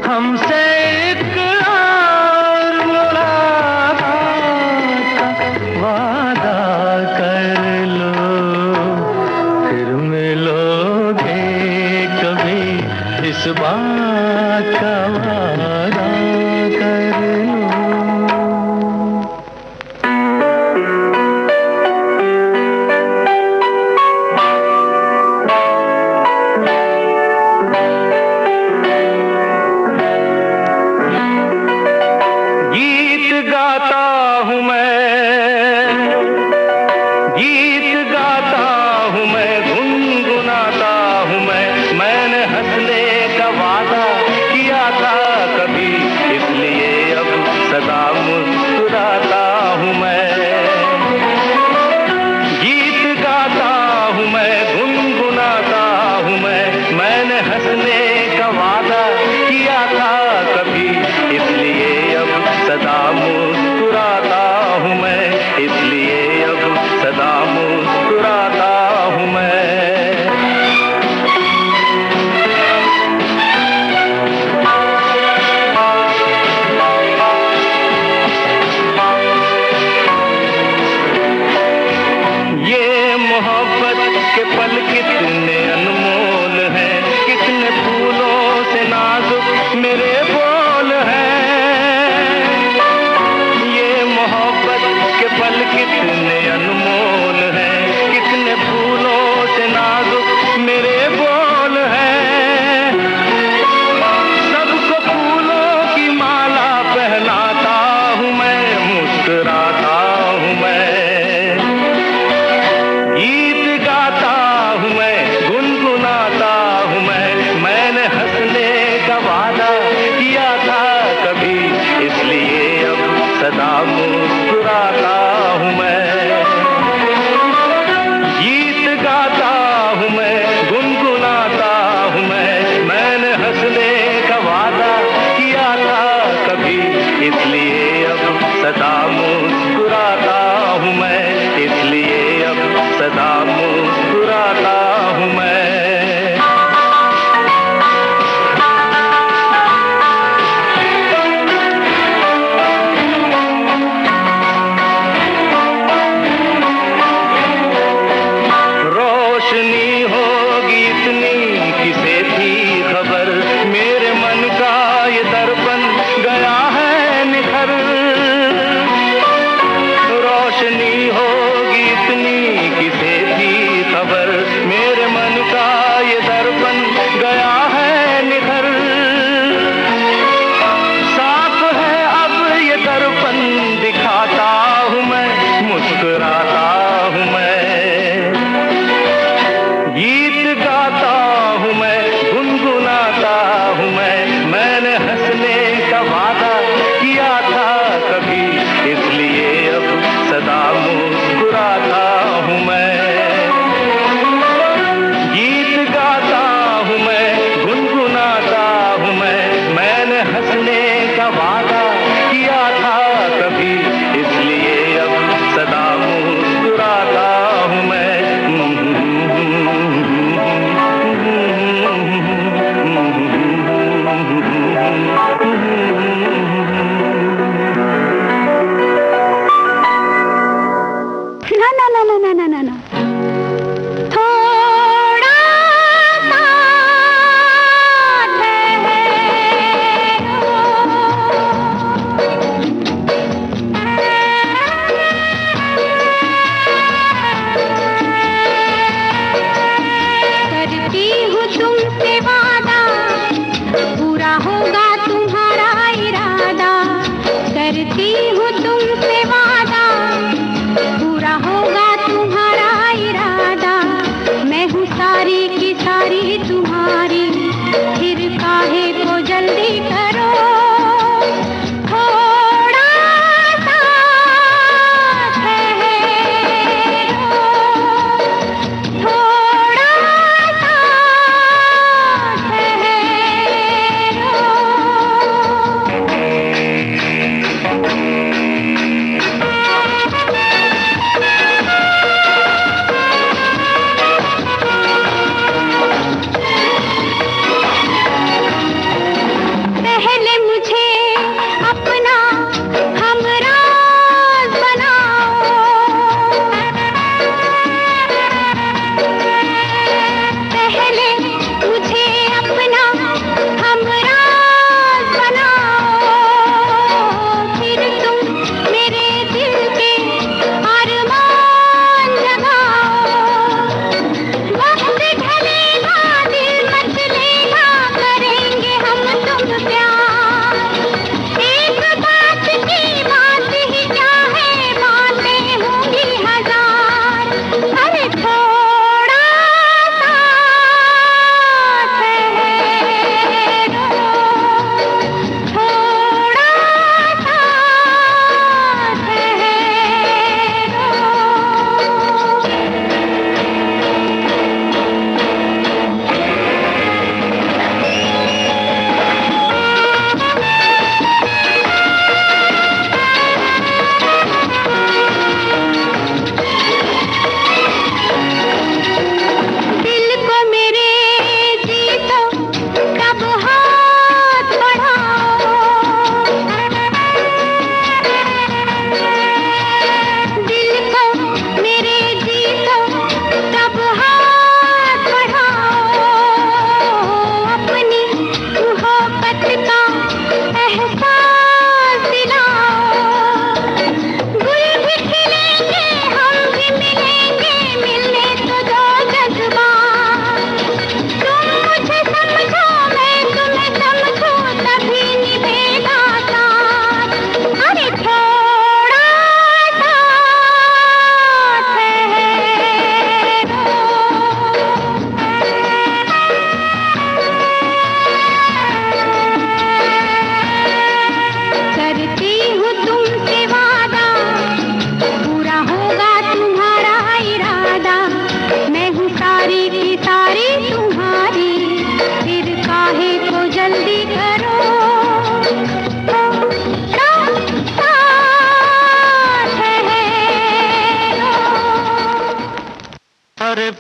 हमसे एक और मुलाकात का वादा कर लो, फिर मिलोगे कभी इस बात का वादा कर लो। गीत गाता हूँ मैं, गुनगुनाता हूँ मैंने हंसने का वादा किया था कभी, इसलिए अब सदा मुस्कुराता हूँ मैं। गीत गाता हूँ मैं, गुनगुनाता हूँ मैंने हंसने का वादा किया था कभी, इसलिए अब सदा मुस्कुराता हूँ मैं, इसलिए अब सदा मुस्कुराता हूँ मैं। ये मोहब्बत के पल कितने अनमोल हैं, कितने फूलों से नाज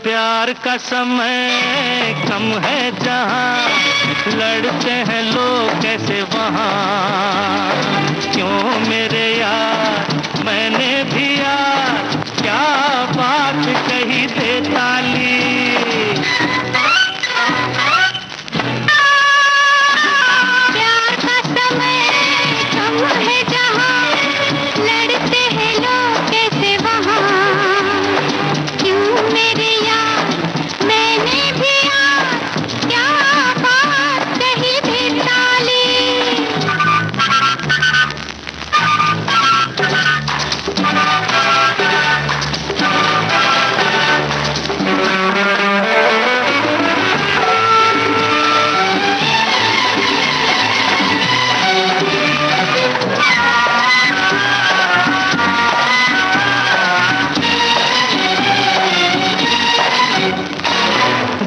प्यार का समय कम है जहाँ लड़ते हैं लोग कैसे वहाँ क्यों मेरे यार मैंने भी यार क्या बात कही दे ताली प्यार का समय कम है जहाँ लड़ते हैं लोग कैसे वहाँ क्यों मेरे यार मैंने भी यार क्या बात कही दे ताली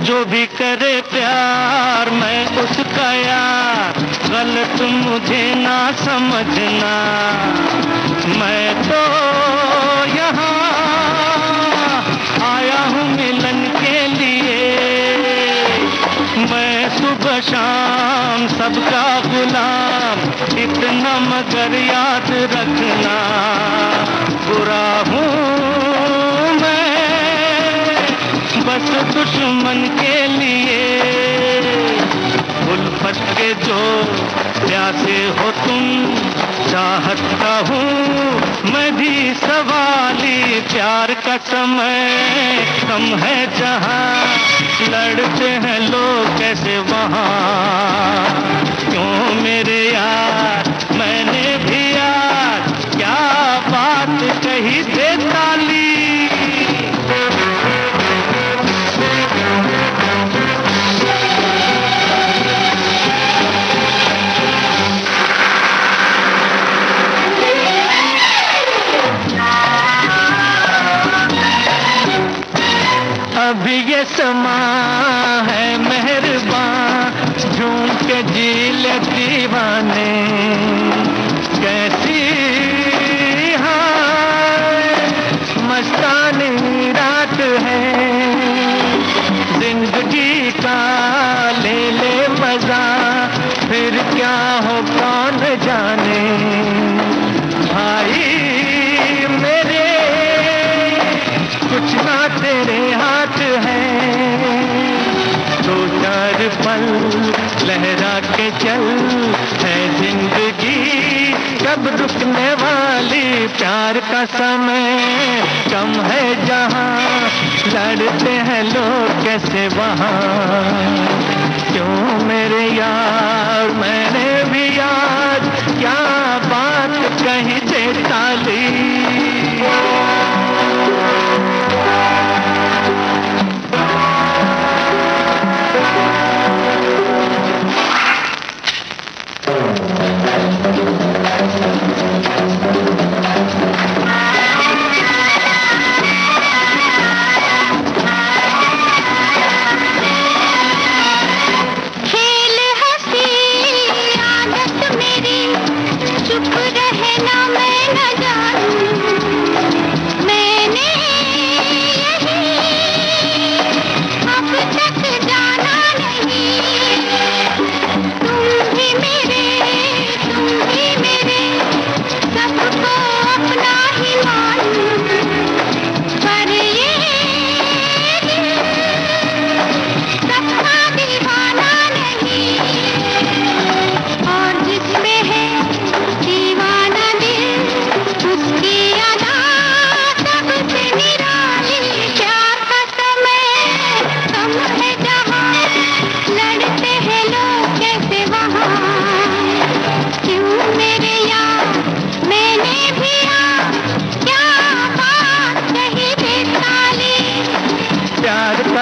जो भी करे प्यार मैं उसका यार गलत मुझे ना समझना मैं तो यहाँ आया हूँ मिलन के लिए मैं सुबह शाम सबका गुलाम इतना मगर याद रखना बुरा हूँ बस दुश्मन के लिए उल्फत के जो प्यासे हो तुम चाहता हूँ मैं भी सवाली प्यार का समय कम है जहाँ लड़ते हैं लोग कैसे वहाँ क्यों मेरे यार मैंने भी यार क्या बात कही दे ताली अभी ये समा है मेहरबान झूम के जी ले दीवाने कैसी मस्तानी रात है जिंदगी का ले ले मजा फिर क्या हो कौन जाने भाई मेरे कुछ ना तेरे हाथ है दो चार पल लहरा के चल है जिंदगी कब रुकने वाली प्यार का समय कम है जहाँ लड़ते हैं लोग कैसे वहाँ क्यों मेरे यार मैंने भी यार क्या बात कही दे ताली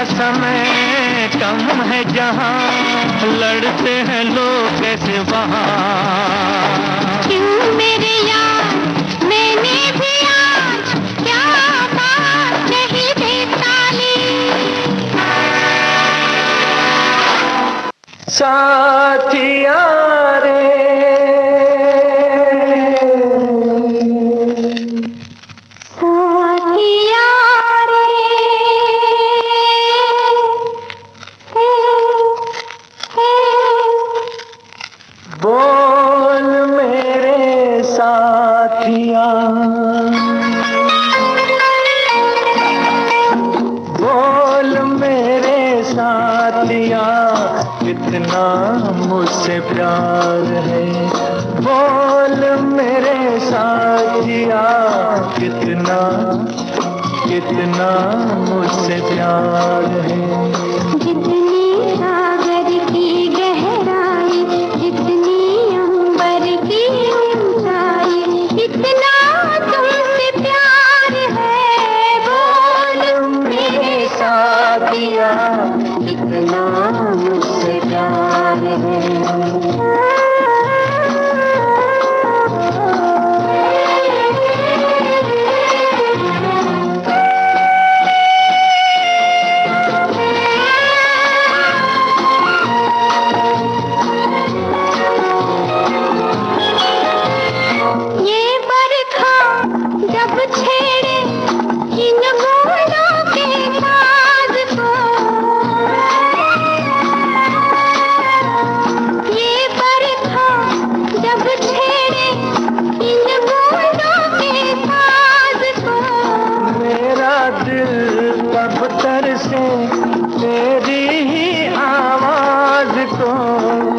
समय कम है जहाँ लड़ते हैं लोग कैसे वहाँ क्यों मेरे यार मैंने भी आज क्या बात कही दे ताली साथिया रे साथिया रे कितना मुझसे प्यार है, बोल मेरे साथिया कितना कितना मुझसे प्यार है। जितनी सागर की गहराई, जितनी अंबर की ऊंचाई, इतना तुमसे प्यार है, बोल मेरे साथिया कितना मुझसे प्यार है।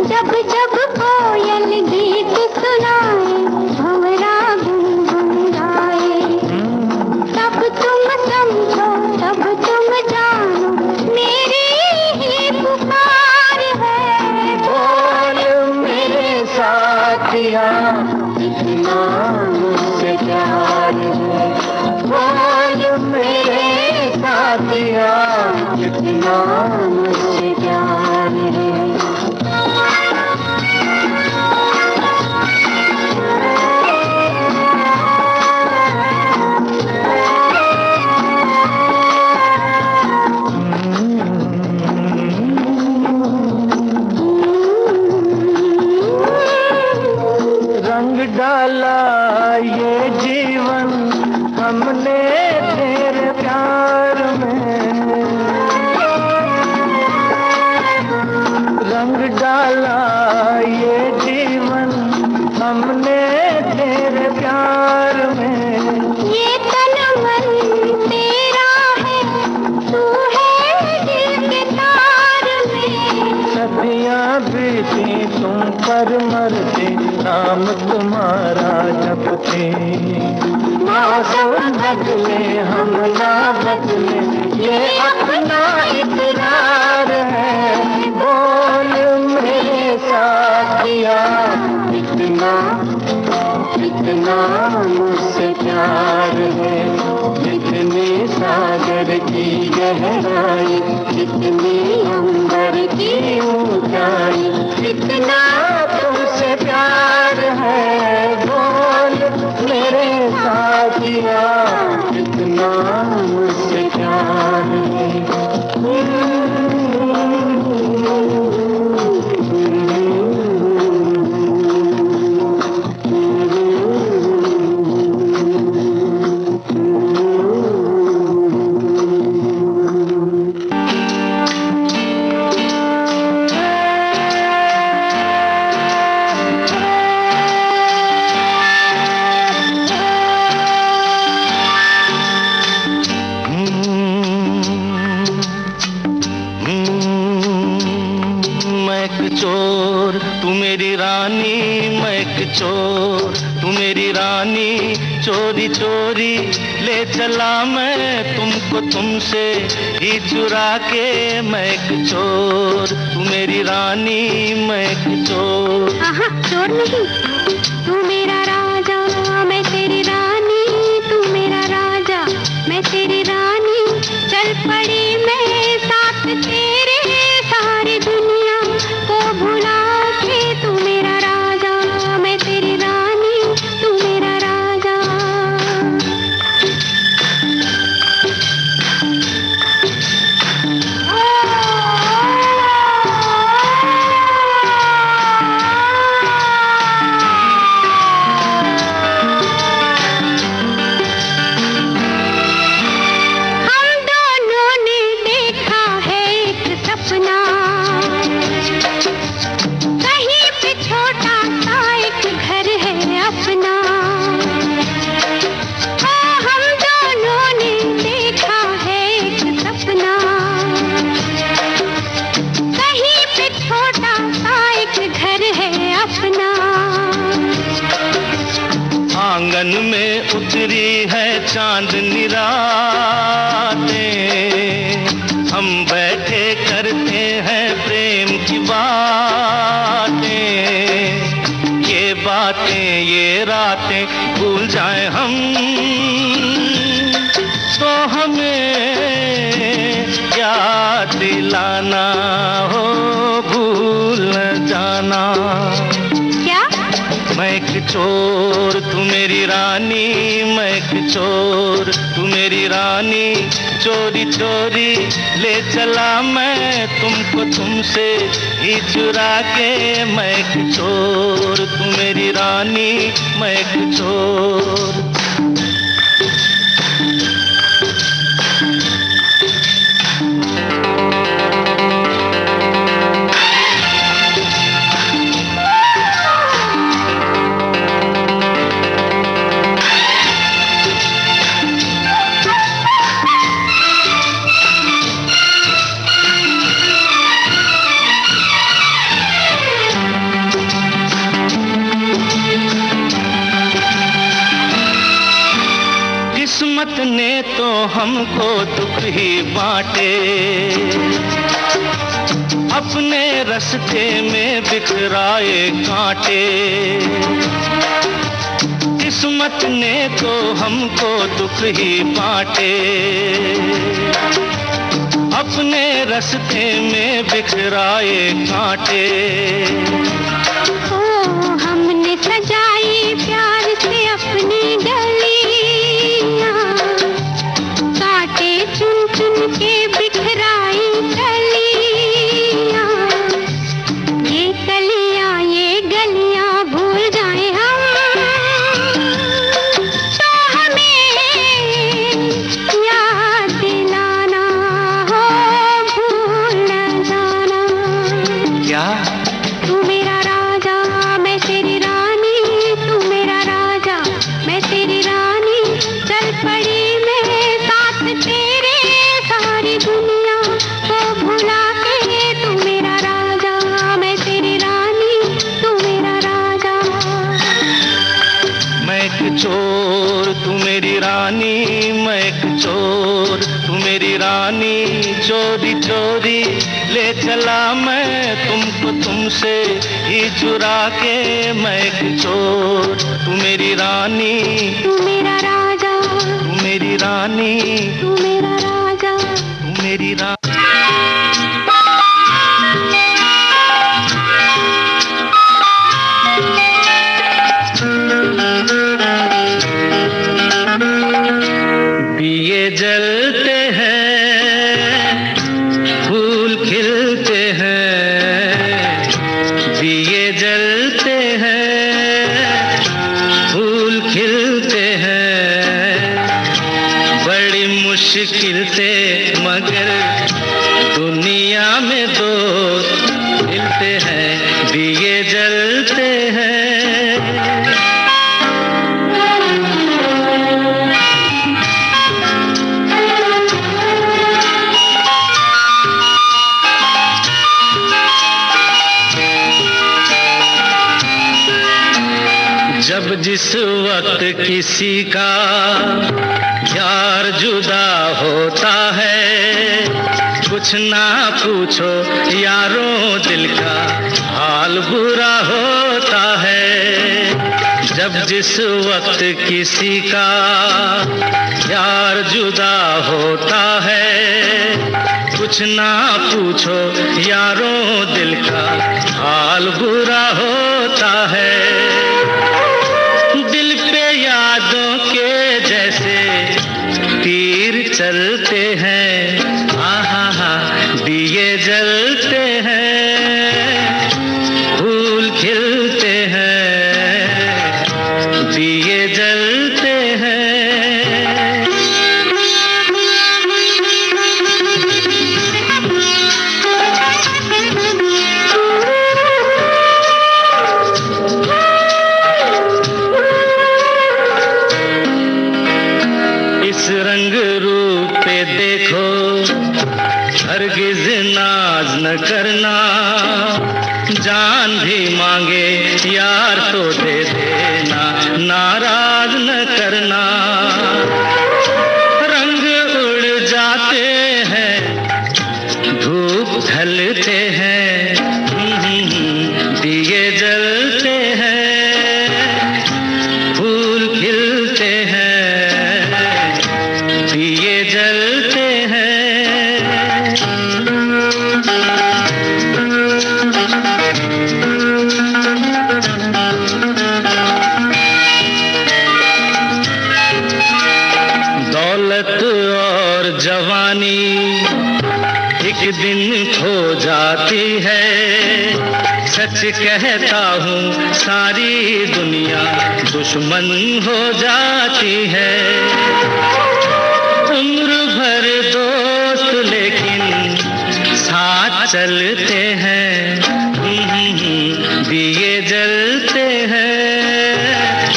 जब जब कोयल गीत सुनाए, भंवरा गुनगुनाए, तब तुम समझो, तब तुम जानो, मेरी ही पुकार है, बोल मेरे साथिया कितना मुझसे प्यार है, बोल मेरे साथिया कितना मुझसे प्यार है। डाला ये जीवन हमने तेरे प्यार में, रंग डाला ये जीवन हमने तेरे प्यार में। ये तन मन तेरा है, तू है दिल के तार में, सदियां बीती तुम पर मरते, नाम तुम्हारा जपते, मौसम बदले हम ना बदले, ये अपना इकरार है, बोल मेरे साथिया कितना कितना मुझसे प्यार है। जितनी सागर की गहराई, जितनी अंबर की ऊंचाई, इतना तुमसे प्यार है, बोल मेरे साथिया कितना मुझसे प्यार है। चोर तू मेरी रानी, मैं एक चोर तू मेरी रानी, चोरी चोरी ले चला मैं तुमको तुमसे ही चुरा के, मैं एक चोर तू मेरी रानी, मैं एक चोर। चोर नहीं, तू मेरा राजा मैं तेरी रानी, तू मेरा राजा मैं तेरी रानी, चल पड़ी मैं साथ तेरे, सारी दुनिया को भुला के, तू मेरा राजा मैं तेरी रानी, तू मेरा राजा। हम दोनों ने देखा है एक गुजरी है चांदनी रातें, हम बैठे करते हैं प्रेम की बातें। ये बातें ये रातें भूल जाएं हम तो हमें याद दिलाना हो, भूल न जाना। क्या? मैं एक चोर तू मेरी रानी, मैं एक चोर तू मेरी रानी, चोरी चोरी ले चला मैं तुमको तुमसे ही चुरा के। मैं एक चोर तू मेरी रानी, मैं एक चोर। किस्मत ने तो हमको दुख ही बांटे, अपने रास्ते में बिखराए कांटे। किस्मत ने तो हमको दुख ही बांटे, अपने रास्ते में बिखराए कांटे। ओ हमने सजाई प्यार से अपनी गलियां, कांटे चुन चुन के बिखराई कलियां। ये कलियां ये गलियां भूल जाए हम तो हमें याद दिलाना हो, भूल न जाना। क्या? तू मेरा राजा मैं तेरी रानी, तू मेरा राजा मैं तेरी रानी। चल पड़ी मैं साथ तेरे सारी दुनिया को भुला के। तू मेरा राजा मैं तेरी रानी, तू मेरा राजा। मैं एक चोर तू मेरी रानी, मैं एक चोर तू मेरी रानी, चोरी चोरी ले चला मैं तुमको तुमसे ही चुरा के। मैं एक चोर तू मेरी रानी, तू मेरा राजा, तू मेरी रानी, तू मेरा राजा। तू मेरी रानी। दिए जलते हैं, फूल खिलते हैं, दिए जलते हैं, फूल खिलते हैं, बड़ी मुश्किल से मगर दुनिया में दोस्त मिलते हैं। दिए जलते हैं। जब जिस वक्त किसी का यार जुदा होता है, कुछ ना पूछो यारों दिल का हाल बुरा होता है। जब जिस वक्त किसी का यार जुदा होता है, कुछ ना पूछो यारों दिल का हाल बुरा होता है। दिल पे यादों के जैसे तीर चलते हैं, आहा हा दिए जलते हैं, फूल खिलते हैं, दिए जलते हैं। रंग रूप पे देखो हरगिज नाज न करना, जान भी मांगे यार तो दे देना, नाराज न करना। दौलत और जवानी एक दिन खो जाती है, सच कहता हूँ सारी दुनिया दुश्मन हो जाती है। उम्र भर दोस्त लेकिन साथ चलते हैं, दिए जलते हैं,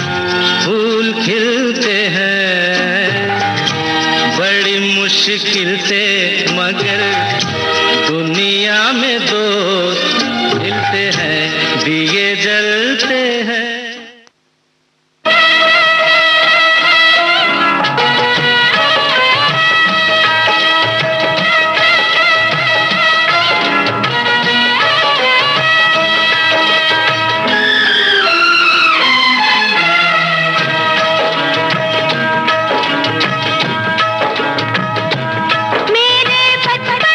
फूल खिलते हैं, बड़ी मुश्किल से मगर दुनिया में दोस्त मिलते हैं, दिए जलते हैं। मेरे बचपन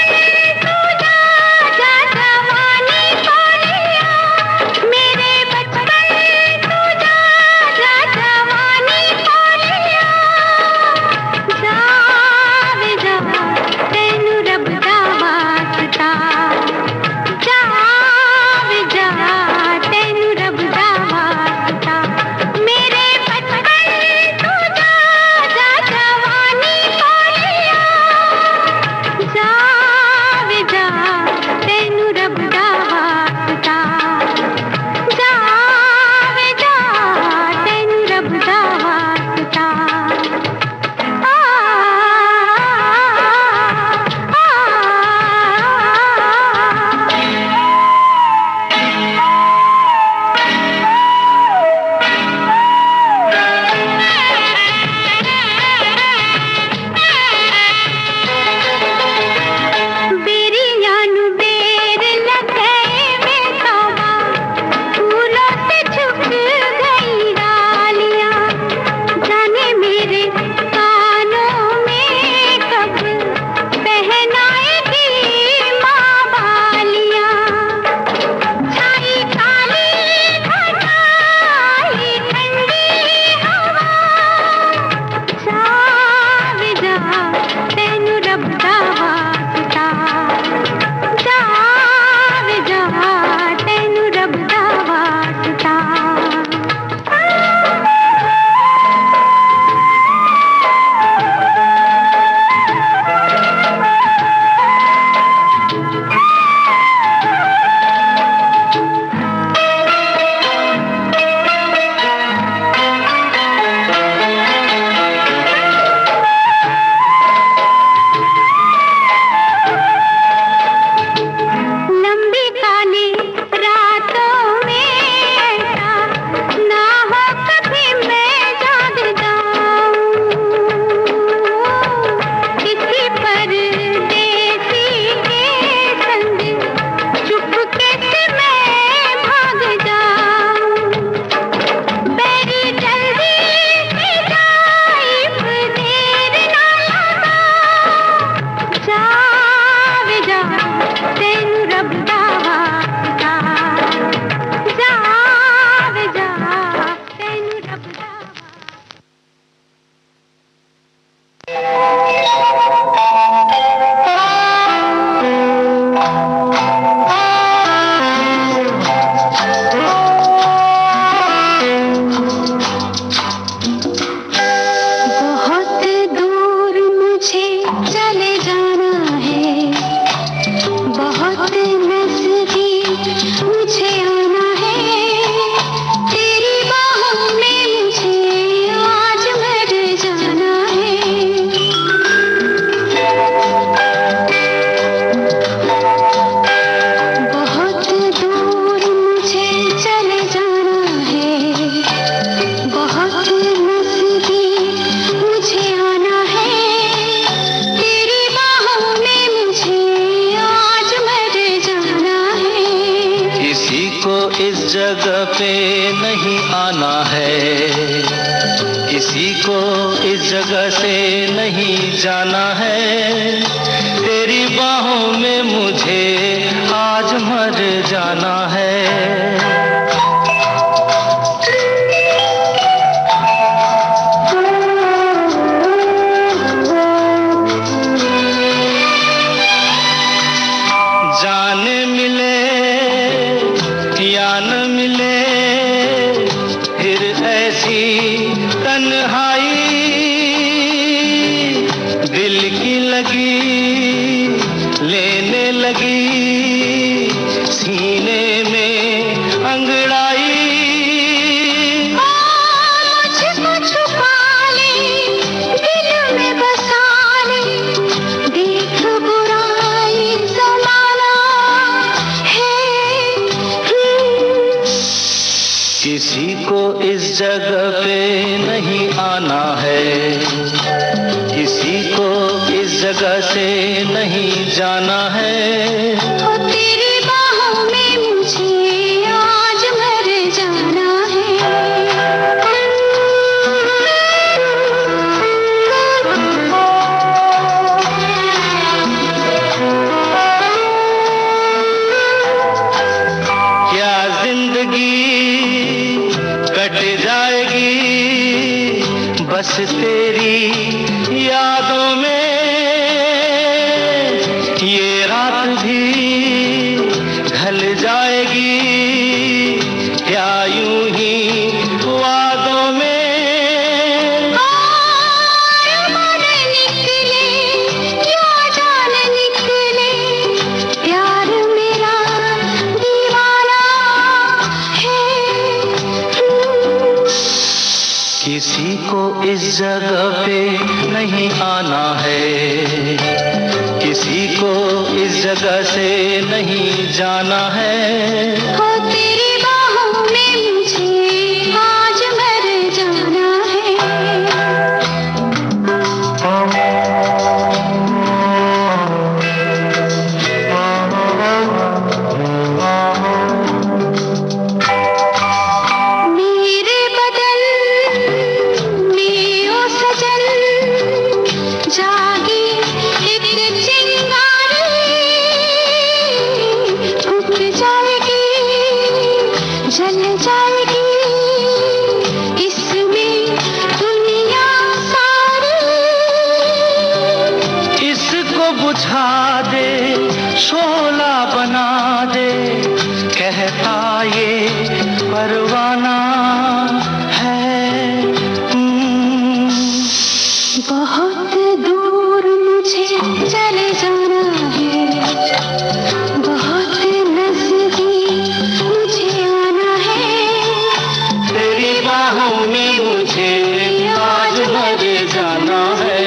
इस जगह पे नहीं आना है, किसी को इस जगह से नहीं जाना है। तेरी बाहों में मुझे आज मर जाना है। जाने मिले या न मिले फिर ऐसी तन्हाई, दिल की लगी लेने लगी सीने में अंगड़ाई। मुझको छुपा ले, दिल में बसा ले, देख बुराई जमाना है। किसी को इस जगह पे नहीं आना है, किसी को इस जगह से नहीं जाना है। ओ तेरी बाहों में मुझे आज मर जाना क्या जिंदगी कट जाएगी बस तेरी यादों में, ये रात भी ढल जाएगी क्या यूं ही वादों में। मन निकले या जान निकले, प्यार मेरा दीवाना है। किसी को इस जगह पे नहीं आना है, किसी को इस जगह से नहीं जाना है। ओ तेरी बाहों में मुझे आज मर जाना है। मेरे बदन में ओ सजन जागी एक चिंगारी, फूट जाएगी जल जाएगी इसमें दुनिया सारी। इसको बुझा दे शोला बना दे, कहता ये परवाना है। बहुत दूर मुझे चले जाना है, बहुत नजदीक मुझे आना है। तेरी बाहों में मुझे आज मर जाना है।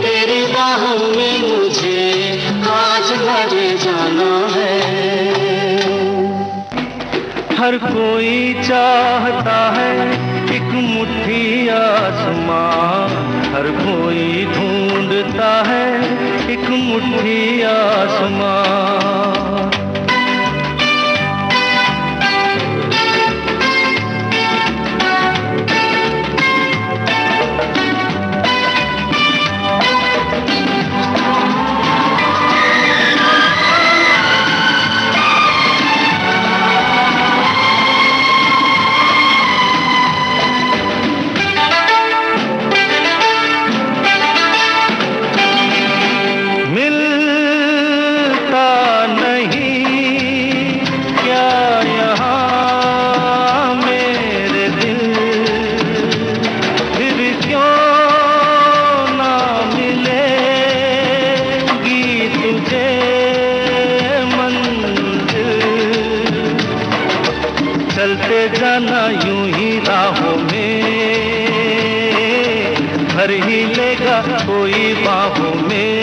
तेरी बाहों में मुझे आज मर जाना है। हर कोई चाहता है एक मुट्ठी आसमां, हर कोई ढूंढता है एक मुट्ठी आसमां। चलते जाना यूं ही राहों में, भर ही लेगा कोई बाहों में।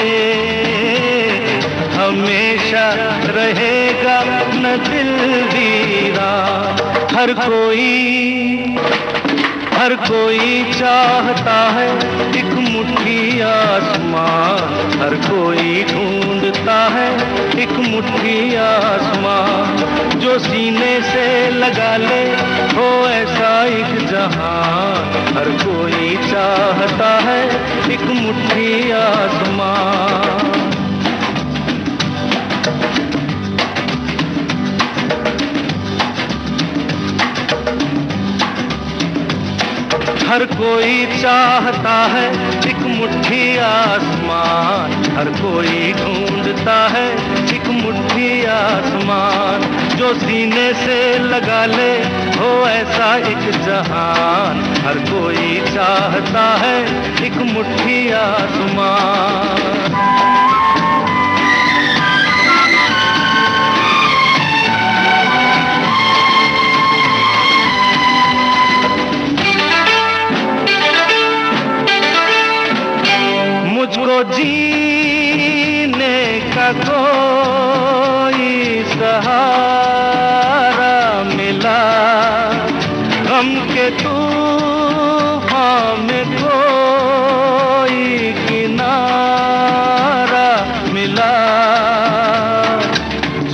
हमेशा रहेगा न दिल वीरा, हर कोई चाहता है एक मुट्ठी आसमान, हर कोई ढूंढता है एक मुट्ठी आसमान, जो सीने से लगा ले हो ऐसा एक जहान, हर कोई चाहता है एक मुट्ठी आसमान। हर कोई चाहता है एक मुट्ठी आसमान, हर कोई ढूंढता है एक मुट्ठी आसमान, जो सीने से लगा ले हो ऐसा एक जहान, हर कोई चाहता है एक मुट्ठी आसमान। मुझको जीने का कोई सहारा मिला, गम के तूफान में कोई किनारा मिला,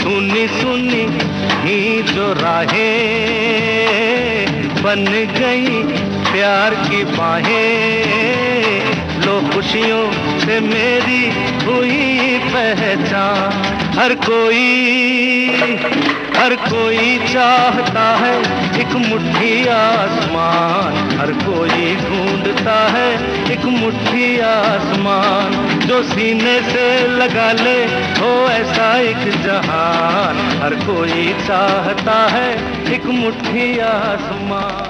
सुनी सुनी ही जो राहें बन गई प्यार की बाहें, लो खुशियों से मेरी हुई पहचान, हर कोई चाहता है एक मुट्ठी आसमान, हर कोई ढूंढता है एक मुट्ठी आसमान, जो सीने से लगा ले हो ऐसा एक जहान, हर कोई चाहता है एक मुट्ठी आसमान।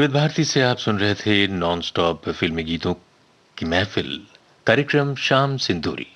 विविध भारती से आप सुन रहे थे नॉन स्टॉप फिल्मी गीतों की महफिल, कार्यक्रम शाम सिंदूरी।